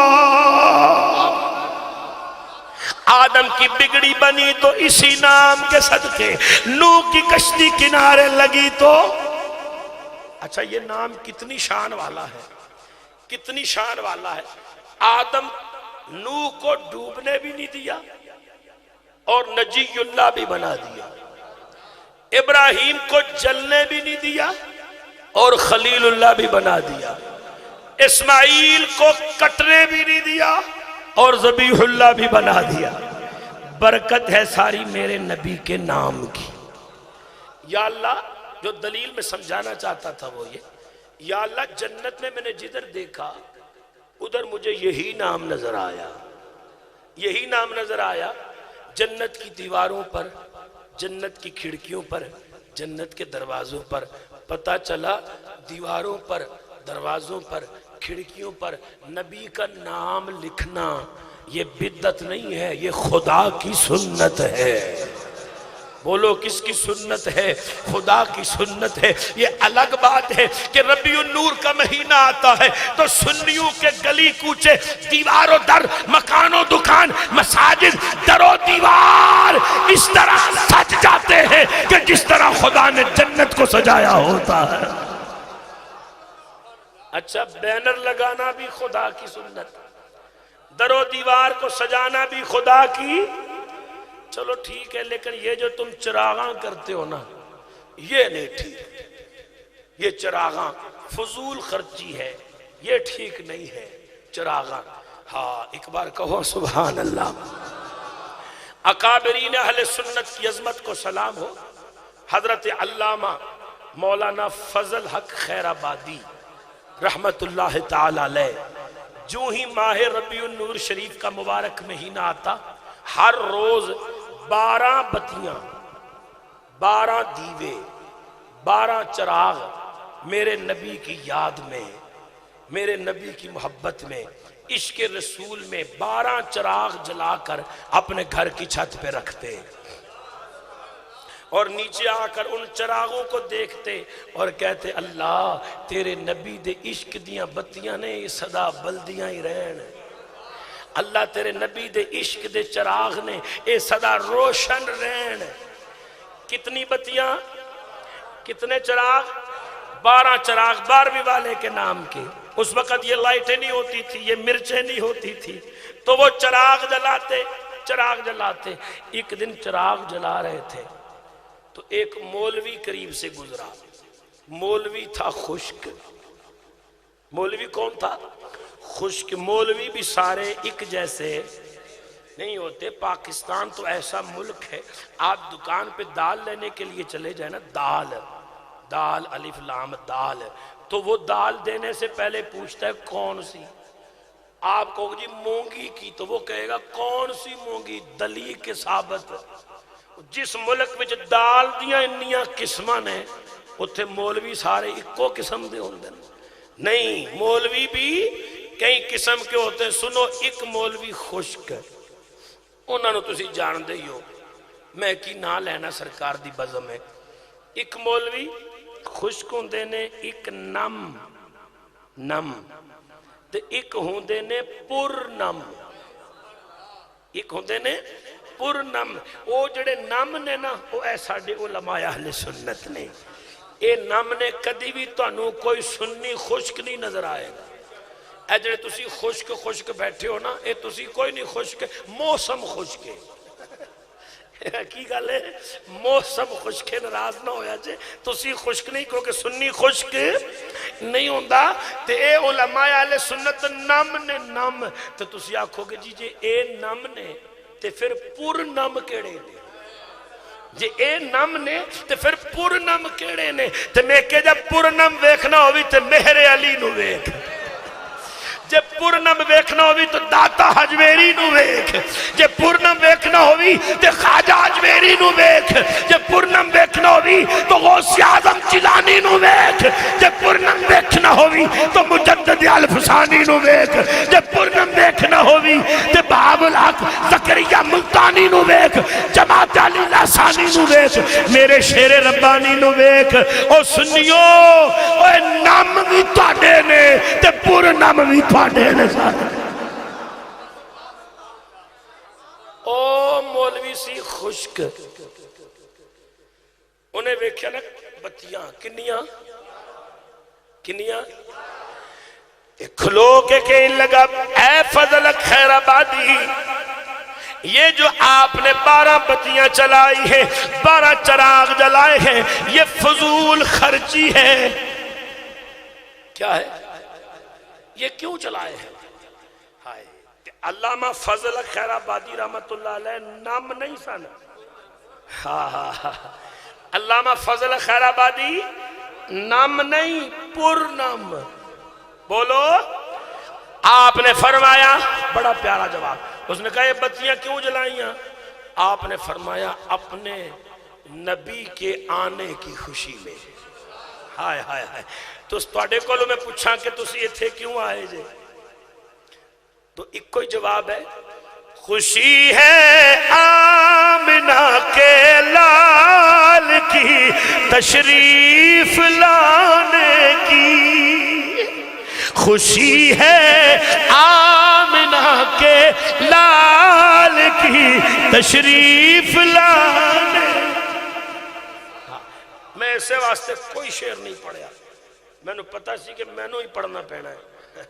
آدم کی بگڑی بنی تو اسی نام کے صدقے، نوح کی کشتی کنارے لگی تو اچھا یہ نام کتنی شان والا ہے، کتنی شان والا ہے۔ آدم نوح کو ڈوبنے بھی نہیں دیا اور نجی اللہ بھی بنا دیا، ابراہیم کو جلنے بھی نہیں دیا اور خلیل اللہ بھی بنا دیا، اسماعیل کو کٹنے بھی نہیں دیا اور ذبیح اللہ بھی بنا دیا۔ برکت ہے ساری میرے نبی کے نام کی۔ یا اللہ جو دلیل میں سمجھانا چاہتا تھا وہ یہ، یا اللہ جنت میں نے جدھر دیکھا ادھر مجھے یہی نام نظر آیا، یہی نام نظر آیا۔ جنت کی دیواروں پر، جنت کی کھڑکیوں پر، جنت کے دروازوں پر، پتہ چلا دیواروں پر، دروازوں پر، کھڑکیوں پر نبی کا نام لکھنا یہ بدعت نہیں ہے، یہ خدا کی سنت ہے۔ بولو کس کی سنت ہے؟ خدا کی سنت ہے۔ یہ الگ بات ہے کہ ربیع النور کا مہینہ آتا ہے تو سنیوں کے گلی کوچے، دیوار و در، مکان و دکان، مساجد، در و دیوار اس طرح سج جاتے ہیں کہ جس طرح خدا نے جنت کو سجایا ہوتا ہے۔ اچھا بینر لگانا بھی خدا کی سنت، در و دیوار کو سجانا بھی خدا کی، چلو ٹھیک ہے، لیکن یہ جو تم چراغاں کرتے ہو نا، یہ نہیں ٹھیک، یہ چراغاں فضول خرچی ہے، یہ ٹھیک نہیں ہے چراغاں۔ ہاں ایک بار کہو سبحان اللہ۔ اکابرین اہل سنت کی عظمت کو سلام ہو۔ حضرت علامہ مولانا فضل حق خیر آبادی رحمت اللہ تعالی علیہ، جو ہی ماہ ربیع النور شریف کا مبارک مہینہ آتا، ہر روز 12 بتیاں، 12 دیوے، 12 چراغ میرے نبی کی یاد میں، میرے نبی کی محبت میں، عشق رسول میں 12 چراغ جلا کر اپنے گھر کی چھت پہ رکھتے اور نیچے آ کر ان چراغوں کو دیکھتے اور کہتے اللہ تیرے نبی دے عشق دیاں بتیاں نے صدا بلدیاں ہی رہن، اللہ تیرے نبی دے عشق دے چراغ نے اے صدا روشن رہن۔ کتنی بتیاں، کتنے چراغ؟ 12 چراغ 12ویں والے کے نام کے۔ اس وقت یہ لائٹیں نہیں ہوتی تھی، یہ مرچیں نہیں ہوتی تھی، تو وہ چراغ جلاتے، چراغ جلاتے۔ ایک دن چراغ جلا رہے تھے تو ایک مولوی قریب سے گزرا، مولوی تھا خشک۔ مولوی کون تھا؟ خشک۔ مولوی بھی سارے ایک جیسے نہیں ہوتے، پاکستان تو ایسا ملک ہے، آپ دکان پہ دال لینے کے لیے چلے جائیں نا، دال، دال الف لام دال، تو وہ دال دینے سے پہلے پوچھتا ہے کون سی؟ آپ کہو جی مونگی کی، تو وہ کہے گا کون سی مونگی؟ دلی کے ثابت۔ جس ملک میں دال دیاں انیاں قسماں نے، اتھے مولوی سارے اکو قسم دے ہوندے نہیں، مولوی بھی کئی قسم کے ہوتے ہیں۔ سنو، ایک مولوی خشک، انہاں نو تسی جان دے ہو، میں کی نہ لینا سرکار دی بزم ہے۔ ایک مولوی خشک ہوندے نے، ایک نم نم تے ایک ہوندے نے پر نم، ایک ہوندے نے پر نم۔ او جڑے نم نے نا، او اے ساڑے علماء اہل سنت نے، اے نم نے کدی بھی تانوں کوئی سنی خشک نہیں نظر آئے گا۔ اے جڑے تسی خشک خشک بیٹھے ہو نا، اے تسی کوئی نہیں خشک، موسم خشک ہے۔ کی گل ہے؟ موسم خشک ناراض نہ ہویا جے، تسی خشک نہیں، کیونکہ سنی خشک نہیں ہوندہ۔ تے اے علماء اہل سنت نم نے نم، تے تسی آکھو گے جی جے اے نم نے تے پھر پر نم کیڑے نے؟ جے اے نم نے تے پھر پر نم کیڑے نے؟ تے میں کہ جب پر نم ویکھنا ہوئی تے مہر علی نو ویکھ، جے پورنم ویکھنا ہوئی تو داتا حجویری نو ویکھ، جے پورنم ویکھنا ہوئی تو خواجہ حجویری نو ویکھ، جے پورنم ویکھنا ہوئی تو غوث اعظم جیلانی نو ویکھ، جے پورنم ویکھنا ہوئی تو مجدد الفسانی نو ویکھ، جے پورنم ویکھنا ہوئی تو بہاء الحق زکریا ملتانی نو ویکھ، جماعت علی لسانی نو ویکھ، میرے شیر ربانی نو ویکھ۔ او سنیو، او نام بھی تاڑے نے تے پورنم بھی تاڑے نے سارے۔ او مولوی سی خشک، انہیں ویکھیا نا بتیاں کنیاں کنیاں، کھلو کے کہیں لگا اے فضل خیر آبادی، یہ جو آپ نے 12 بتیاں چلائی ہیں، 12 چراغ جلائے ہیں، یہ فضول خرچی ہے۔ کیا ہے؟ یہ کیوں چلائے ہیں؟ علامہ فضل خیر آبادی رحمت اللہ علیہ نام نہیں سن، علامہ فضل خیر آبادی نام نہیں پر نام۔ بولو، آپ نے فرمایا، بڑا پیارا جواب، اس نے کہا یہ بتیاں کیوں جلائیاں؟ آپ نے فرمایا اپنے نبی کے آنے کی خوشی میں۔ ہائے ہائے ہائے، تو اس توڑے کو میں پوچھا کہ تسی اتھے کیوں آئے جے؟ تو ایک کوئی جواب ہے، خوشی ہے آمنہ کے لال کی تشریف لانے کی، خوشی ہے آمنہ کے لال کی تشریف لانے۔ میں اسے واسطے کوئی شعر نہیں پڑھیا، میں نے پتا سی کہ میں نے ہی پڑھنا پینا ہے۔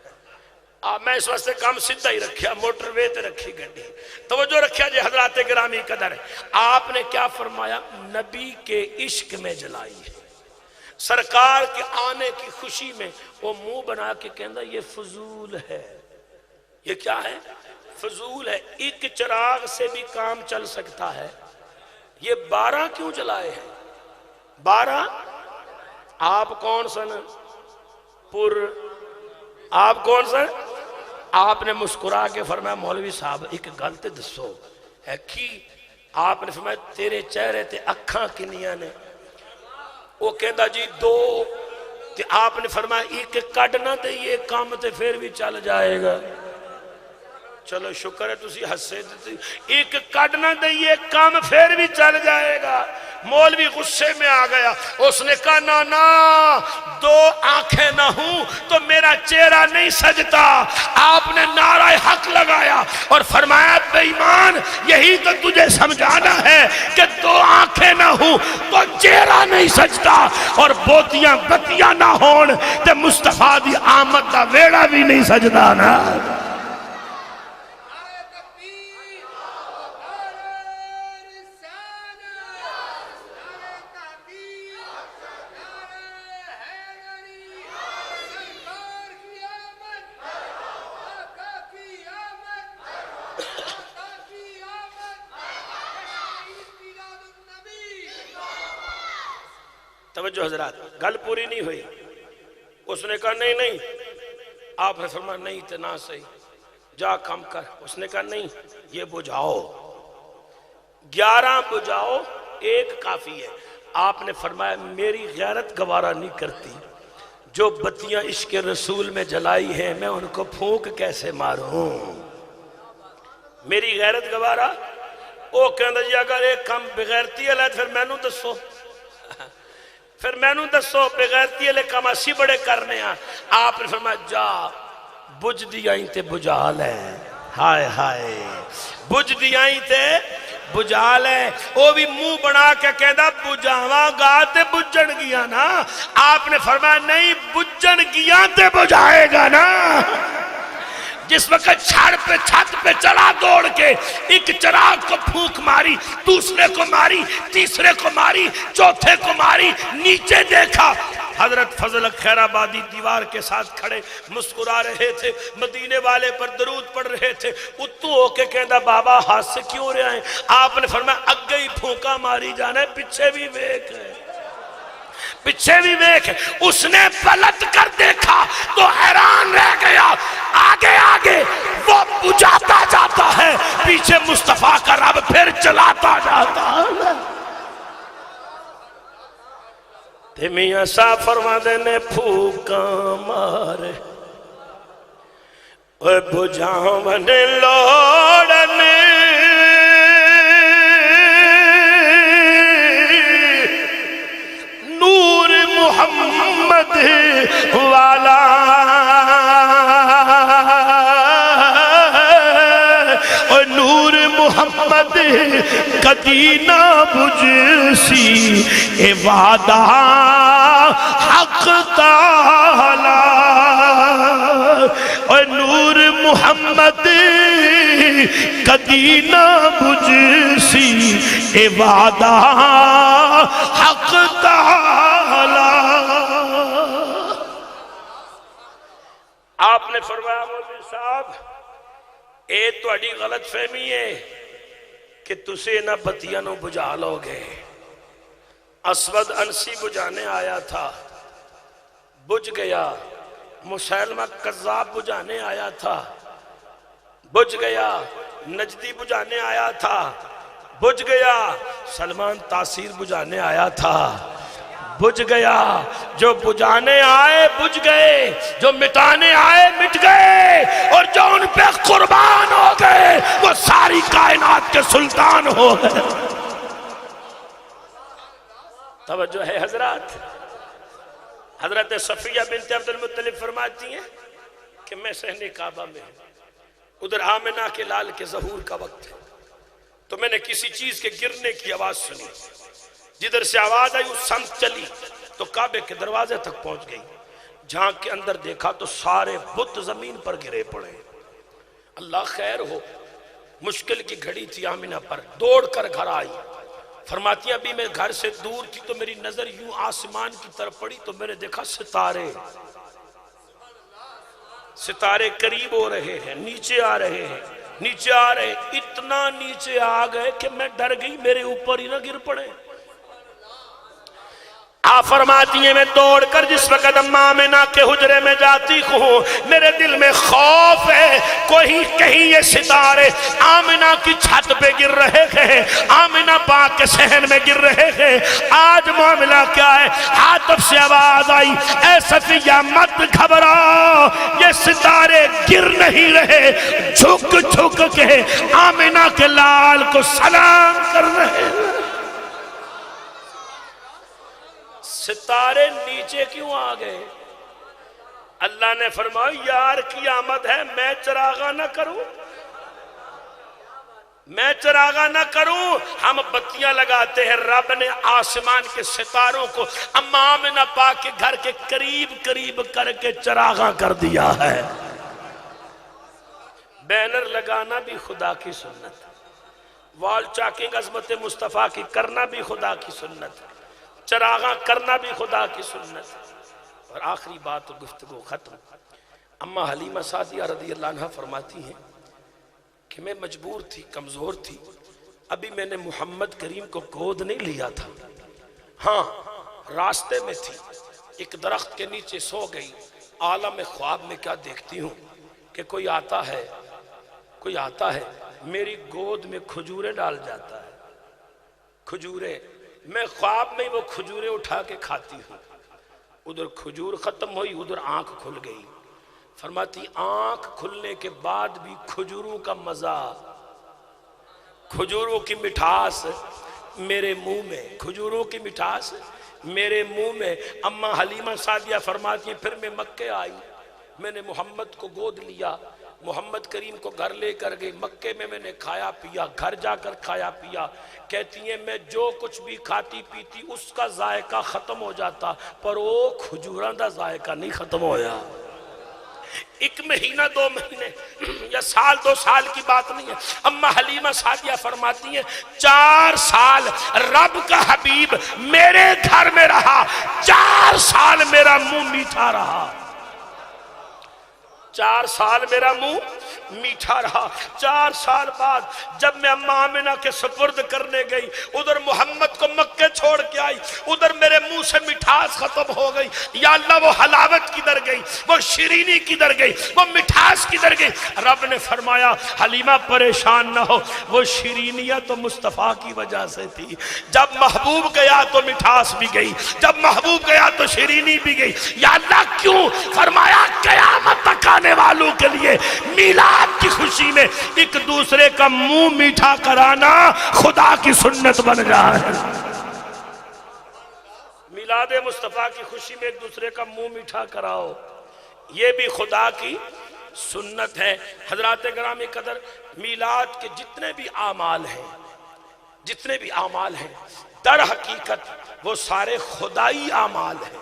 میں اس واسطے کام سیدھا ہی رکھیا، موٹر وے تے رکھی گڈی، توجہ رکھیا جی حضرات گرامی قدر ہے۔ آپ نے کیا فرمایا؟ نبی کے عشق میں جلائی ہے، سرکار کے آنے کی خوشی میں۔ وہ منہ بنا کے کہندا یہ فضول ہے۔ یہ کیا ہے؟ فضول ہے، ایک چراغ سے بھی کام چل سکتا ہے، یہ 12 کیوں جلائے ہیں؟ 12 آپ کون سن؟ آپ کون سن؟ آپ نے مسکرا کے فرمایا مولوی صاحب ایک گل تے دسو ہے کی؟ آپ نے فرمایا تیرے چہرے تے اکھاں کنیاں نے؟ وہ کہندا جی 2۔ تے آپ نے فرمایا ایک کڈ نہ دے یہ کام تے پھر بھی چل جائے گا۔ چلو شکر ہے تسی ہسے دیتی، ایک کڈ نہ دے یہ کام پھر بھی چل جائے گا۔ مولوی غصے میں آ گیا، اس نے کہا نا نا 2 آنکھیں نہ ہوں تو میرا چہرہ نہیں سجتا۔ آپ نے نعرہ حق لگایا اور فرمایا بے ایمان یہی تو تجھے سمجھانا ہے کہ 2 آنکھیں نہ ہوں تو چہرہ نہیں سجتا، اور بوتیاں بتیاں نہ ہون تے مصطفیٰ دی آمد دا ویڑا بھی نہیں سجدا نا۔ توجہ حضرات، گل پوری نہیں ہوئی۔ اس نے کہا نہیں نہیں، آپ نے فرمایا نہیں تے نہ صحیح، جا کام کر۔ اس نے کہا نہیں یہ بجھاؤ، 11 بجھاؤ، 1 کافی ہے۔ آپ نے فرمایا میری غیرت گوارا نہیں کرتی، جو بتیاں عشق رسول میں جلائی ہیں میں ان کو پھونک کیسے ماروں؟ میری غیرت گوارا؟ وہ کہندا جی اگر ایک کام بغیرتی ہے پھر میں نو دسو، پھر میں نو دسو بغیرتی ہے کام اسی بڑے کرنے ہیں۔ آپ نے فرمایا جا بجھ دیائیں تے بجھا لے، ہائے ہائے بجھ دیائیں تے بجھا لے۔ وہ بھی منہ بنا کے کہندا بجھاواں گا تے بجھن گیا نا۔ آپ نے فرمایا نہیں بجھن گیا تے بجھائے گا نا۔ جس وقت چھت پہ چڑھا دوڑ کے ایک چراغ کو پھونک ماری، دوسرے کو ماری، تیسرے کو ماری، چوتھے کو ماری، نیچے دیکھا حضرت فضل خیر آبادی دیوار کے ساتھ کھڑے مسکرا رہے تھے، مدینے والے پر درود پڑھ رہے تھے۔ اتو ہو کے کہندا بابا ہاتھ سے کیوں رہے ہیں؟ آپ نے فرمایا اگے ہی پھونکا ماری جانا ہے، پیچھے بھی ویکھ ہے، پیچھے بھی ویکھ۔ اس نے پلٹ کر دیکھا تو حیران رہ گیا، آگے آگے وہ بجھاتا جاتا ہے، پیچھے مصطفیٰ کا رب پھر چلاتا جاتا ہے۔ تے میاں صاحب فرماندے نے پھوکا مارے اوے بجھاون لوڑن نور محمد والا اور نور محمد کدی نہ بجھسی اے وعدہ حق تعالی اور نور محمد کدی نہ بجھسی اے وعدہ حق تعالی۔ آپ نے فرمایا مولوی صاحب اے تو اڈی غلط فہمی ہے کہ تسے نہ بتیاں نو بجھا لو گے۔ اسود انسی بجھانے آیا تھا، بجھ گیا۔ مسیلمہ کذاب بجھانے آیا تھا، بجھ گیا۔ نجدی بجھانے آیا تھا، بجھ گیا۔ سلمان تاثیر بجھانے آیا تھا، بجھ گیا۔ جو بجھانے آئے بجھ گئے، جو مٹانے آئے مٹ گئے، اور جو ان پہ قربان ہو گئے وہ ساری کائنات کے سلطان ہو گئے۔ توجہ ہے حضرات؟ حضرت صفیہ بنت عبد المطلب فرماتی ہیں کہ میں صحن کعبہ میں ہوں، ادھر آمنہ کے لال کے ظہور کا وقت ہے، تو میں نے کسی چیز کے گرنے کی آواز سنی، جدھر سے آواز آئی اس سمت چلی تو کعبے کے دروازے تک پہنچ گئی۔ جھانک کے اندر دیکھا تو سارے بت زمین پر گرے پڑے۔ اللہ خیر ہو، مشکل کی گھڑی تھی آمنہ پر، دوڑ کر گھر آئی۔ فرماتی ہیں ابھی میں گھر سے دور تھی تو میری نظر یوں آسمان کی طرف پڑی تو میں نے دیکھا ستارے قریب ہو رہے ہیں، نیچے آ رہے ہیں، نیچے آ رہے ہیں، اتنا نیچے آ گئے کہ میں ڈر گئی میرے اوپر ہی نہ گر پڑے۔ آپ فرماتی ہیں میں دوڑ کر جس وقت اماں آمنہ کے حجرے میں جاتی ہوں میرے دل میں خوف ہے کہیں یہ ستارے آمنہ کی چھت پہ گر رہے ہیں، آمنہ پاک کے صحن میں گر رہے ہیں۔ آج معاملہ کیا ہے؟ حاطب سے آواز آئی اے صفیہ مت گھبراؤ، یہ ستارے گر نہیں رہے، جھک جھک کے آمنہ کے لال کو سلام کر رہے ہیں۔ ستارے نیچے کیوں آ گئے؟ اللہ نے فرمایا یار کی آمد ہے، میں چراغاں نہ کروں، میں چراغاں نہ کروں۔ ہم بتیاں لگاتے ہیں، رب نے آسمان کے ستاروں کو اماں آمنہ پاک کے گھر کے قریب قریب کر کے چراغاں کر دیا ہے۔ بینر لگانا بھی خدا کی سنت، وال چاکنگ عظمت مصطفیٰ کی کرنا بھی خدا کی سنت، چراغاں کرنا بھی خدا کی سنت۔ اور آخری بات اور گفتگو ختم۔ اماں حلیمہ سعدیہ رضی اللہ عنہ فرماتی ہیں کہ میں مجبور تھی، کمزور تھی، ابھی میں نے محمد کریم کو گود نہیں لیا تھا، ہاں راستے میں تھی، ایک درخت کے نیچے سو گئی، عالم خواب میں کیا دیکھتی ہوں کہ کوئی آتا ہے میری گود میں کھجوریں ڈال جاتا ہے، کھجوریں، میں خواب میں وہ کھجوریں اٹھا کے کھاتی ہوں، ادھر کھجور ختم ہوئی ادھر آنکھ کھل گئی۔ فرماتی آنکھ کھلنے کے بعد بھی کھجوروں کا مزہ، کھجوروں کی مٹھاس میرے منہ میں، کھجوروں کی مٹھاس میرے منہ میں۔ اماں حلیمہ سعدیہ فرماتی ہیں پھر میں مکے آئی، میں نے محمد کو گود لیا، محمد کریم کو گھر لے کر گئی، مکے میں نے کھایا پیا، گھر جا کر کھایا پیا۔ کہتی ہیں میں جو کچھ بھی کھاتی پیتی اس کا ذائقہ ختم ہو جاتا پر وہ کھجوراں دا ذائقہ نہیں ختم ہویا۔ ایک مہینہ 2 مہینے یا سال 2 سال کی بات نہیں ہے، اماں حلیمہ سعدیہ فرماتی ہیں 4 سال رب کا حبیب میرے گھر میں رہا، 4 سال میرا منہ میٹھا رہا، 4 سال میرا منہ میٹھا رہا۔ 4 سال بعد جب میں اماں آمنہ کے سپرد کرنے گئی، ادھر محمد کو مکے چھوڑ کے آئی، ادھر میرے منہ سے مٹھاس ختم ہو گئی۔ یا اللہ وہ حلاوت کدھر گئی، وہ شیرینی کدھر گئی، وہ مٹھاس کدھر گئی؟ رب نے فرمایا حلیمہ پریشان نہ ہو، وہ شیرینیاں تو مصطفیٰ کی وجہ سے تھی، جب محبوب گیا تو مٹھاس بھی گئی، جب محبوب گیا تو شیرینی بھی گئی۔ یا اللہ کیوں؟ فرمایا قیامت تک آنے والوں کے لیے میلاد کی خوشی میں ایک دوسرے کا منہ میٹھا کرانا خدا کی سنت بن جائے۔ میلاد مصطفیٰ کی خوشی میں ایک دوسرے کا منہ میٹھا کراؤ، یہ بھی خدا کی سنت ہے۔ حضرات گرامی قدر، میلاد کے جتنے بھی اعمال ہیں در حقیقت وہ سارے خدائی اعمال ہیں،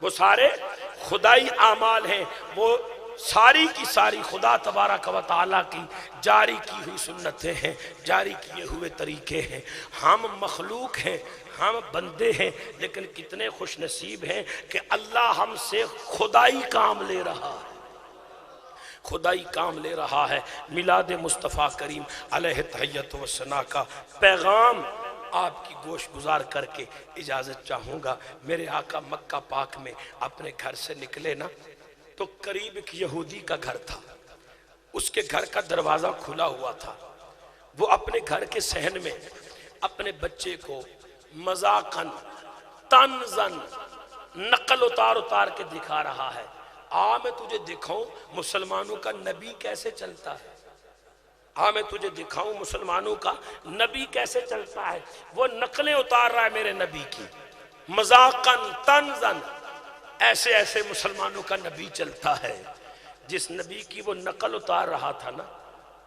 وہ سارے خدائی اعمال ہیں، وہ ساری کی ساری خدا تبارک و تعالیٰ کی جاری کی ہوئی سنتیں ہیں، جاری کیے ہوئے طریقے ہیں۔ ہم مخلوق ہیں، ہم بندے ہیں، لیکن کتنے خوش نصیب ہیں کہ اللہ ہم سے خدائی کام لے رہا ہے۔ میلاد مصطفیٰ کریم علیہ تحیت و ثنا کا پیغام آپ کی گوش گزار کر کے اجازت چاہوں گا۔ میرے آقا مکہ پاک میں اپنے گھر سے نکلے نا تو قریب ایک یہودی کا گھر تھا، اس کے گھر کا دروازہ کھلا ہوا تھا، وہ اپنے گھر کے صحن میں اپنے بچے کو مذاقاً طنزاً نقل اتار کے دکھا رہا ہے، میں تجھے دکھاؤں مسلمانوں کا نبی کیسے چلتا ہے، میں تجھے دکھاؤں مسلمانوں کا نبی کیسے چلتا ہے۔ وہ نقلیں اتار رہا ہے میرے نبی کی، مذاقاً طنزاً، ایسے مسلمانوں کا نبی چلتا ہے۔ جس نبی کی وہ نقل اتار رہا تھا نا،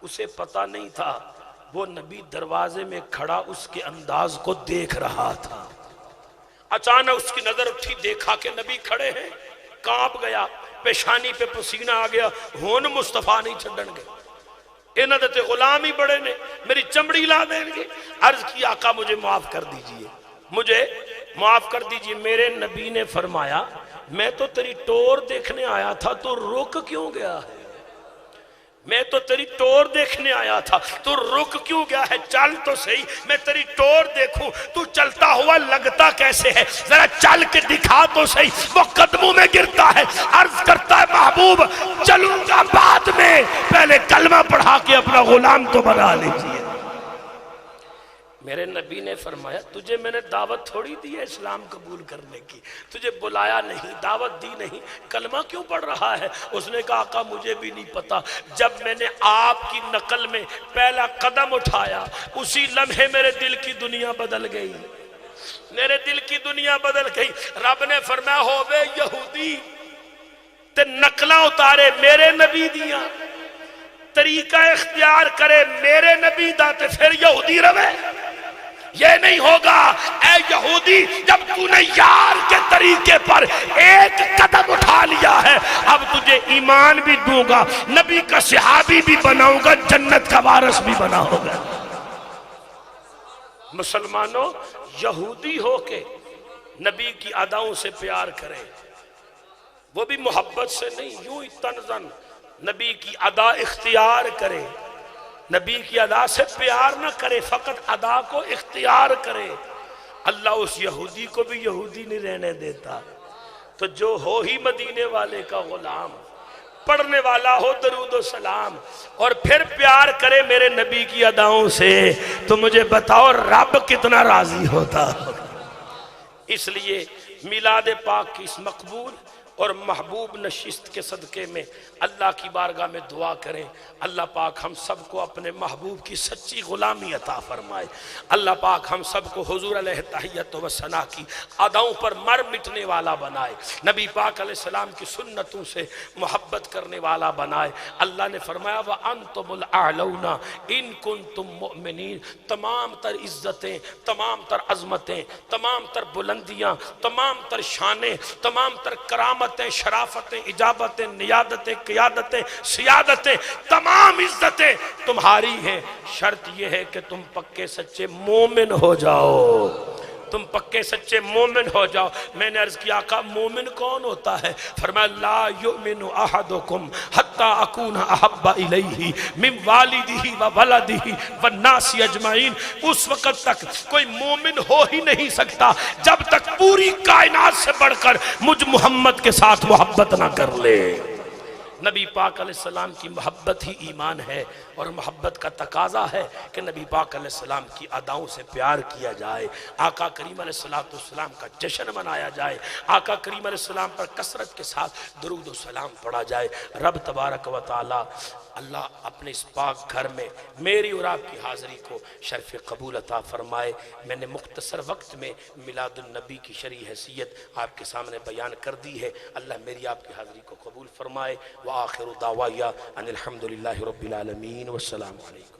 اسے پتہ نہیں تھا وہ نبی دروازے میں کھڑا اس کے انداز کو دیکھ رہا تھا۔ اچانک اس کی نظر اٹھی، دیکھا کہ نبی کھڑے ہیں، کانپ گیا، پیشانی پہ پسینہ آ گیا، ہون مصطفیٰ نہیں چھڈن گے، انہاں دے تے غلام ہی بڑے نے، میری چمڑی لا دیں گے۔ عرض کی آقا مجھے معاف کر دیجئے، مجھے معاف کر دیجئے۔ میرے نبی نے فرمایا میں تو تیری ٹور دیکھنے آیا تھا، تو رک کیوں گیا ہے؟ میں تو تیری ٹور دیکھنے آیا تھا، تو رک کیوں گیا ہے؟ چل تو صحیح، میں تیری ٹور دیکھوں، تو چلتا ہوا لگتا کیسے ہے؟ ذرا چل کے دکھا تو صحیح۔ وہ قدموں میں گرتا ہے، عرض کرتا ہے محبوب چلوں گا بعد میں، پہلے کلمہ پڑھا کے اپنا غلام تو بنا لیجئے۔ میرے نبی نے فرمایا تجھے میں نے دعوت تھوڑی دی ہے اسلام قبول کرنے کی، تجھے بلایا نہیں، دعوت دی نہیں، کلمہ کیوں پڑھ رہا ہے؟ اس نے کہا آقا مجھے بھی نہیں پتا، جب میں نے آپ کی نقل میں پہلا قدم اٹھایا اسی لمحے میرے دل کی دنیا بدل گئی، میرے دل کی دنیا بدل گئی۔ رب نے فرمایا ہووے یہودی تے نقلہ اتارے میرے نبی دیاں، طریقہ اختیار کرے میرے نبی دا تے پھر یہودی روے۔ یہ نہیں ہوگا اے یہودی، جب تو نے یار کے طریقے پر ایک قدم اٹھا لیا ہے، اب تجھے ایمان بھی دوں گا، نبی کا صحابی بھی بناؤں گا، جنت کا وارث بھی بناؤں گا۔ مسلمانوں یہودی ہو کے نبی کی اداؤں سے پیار کریں، وہ بھی محبت سے نہیں، یوں ہی تنزن نبی کی ادا اختیار کرے، نبی کی ادا سے پیار نہ کرے، فقط ادا کو اختیار کرے۔ اللہ اس یہودی کو بھی یہودی نہیں رہنے دیتا، تو جو ہو ہی مدینے والے کا غلام، پڑھنے والا ہو درود و سلام، اور پھر پیار کرے میرے نبی کی اداؤں سے، تو مجھے بتاؤ رب کتنا راضی ہوتا۔ اس لیے میلاد پاک کی اس مقبول اور محبوب نشست کے صدقے میں اللہ کی بارگاہ میں دعا کریں، اللہ پاک ہم سب کو اپنے محبوب کی سچی غلامی عطا فرمائے، اللہ پاک ہم سب کو حضور علیہ تحیت و ثنا کی اداؤں پر مر مٹنے والا بنائے، نبی پاک علیہ السلام کی سنتوں سے محبت کرنے والا بنائے۔ اللہ نے فرمایا وَأَنْتُمُ الْأَعْلَوْنَ إِن كُنْتُم مُؤْمِنِينَ، تمام تر عزتیں، تمام تر عظمتیں، تمام تر بلندیاں، تمام تر شانیں، تمام تر کرامتیں، شرافتیں، اجابتیں، نیادتیں، قیادتیں، سیادتیں، تمام عزتیں تمہاری ہیں، شرط یہ ہے کہ تم پکے سچے مومن ہو جاؤ، تم پکے سچے مومن ہو جاؤ۔ میں نے عرض کیا آقا مومن کون ہوتا ہے؟ فرمایا لا یؤمن احدکم حتی اکون احب الیہ من والدہ و ولدہ والناس اجمعین، اس وقت تک کوئی مومن ہو ہی نہیں سکتا جب تک پوری کائنات سے بڑھ کر مجھ محمد کے ساتھ محبت نہ کر لے۔ نبی پاک علیہ السلام کی محبت ہی ایمان ہے، اور محبت کا تقاضا ہے کہ نبی پاک علیہ السلام کی اداؤں سے پیار کیا جائے، آقا کریم علیہ السلام کا جشن منایا جائے، آقا کریم علیہ السلام پر کثرت کے ساتھ درود و سلام پڑھا جائے۔ رب تبارک و تعالی اللہ اپنے اس پاک گھر میں میری اور آپ کی حاضری کو شرف قبول عطا فرمائے۔ میں نے مختصر وقت میں میلاد النبی کی شرعی حیثیت آپ کے سامنے بیان کر دی ہے، اللہ میری آپ کی حاضری کو قبول فرمائے۔ وآخر دعوایا ان الحمدللہ رب العالمین والسلام علیکم۔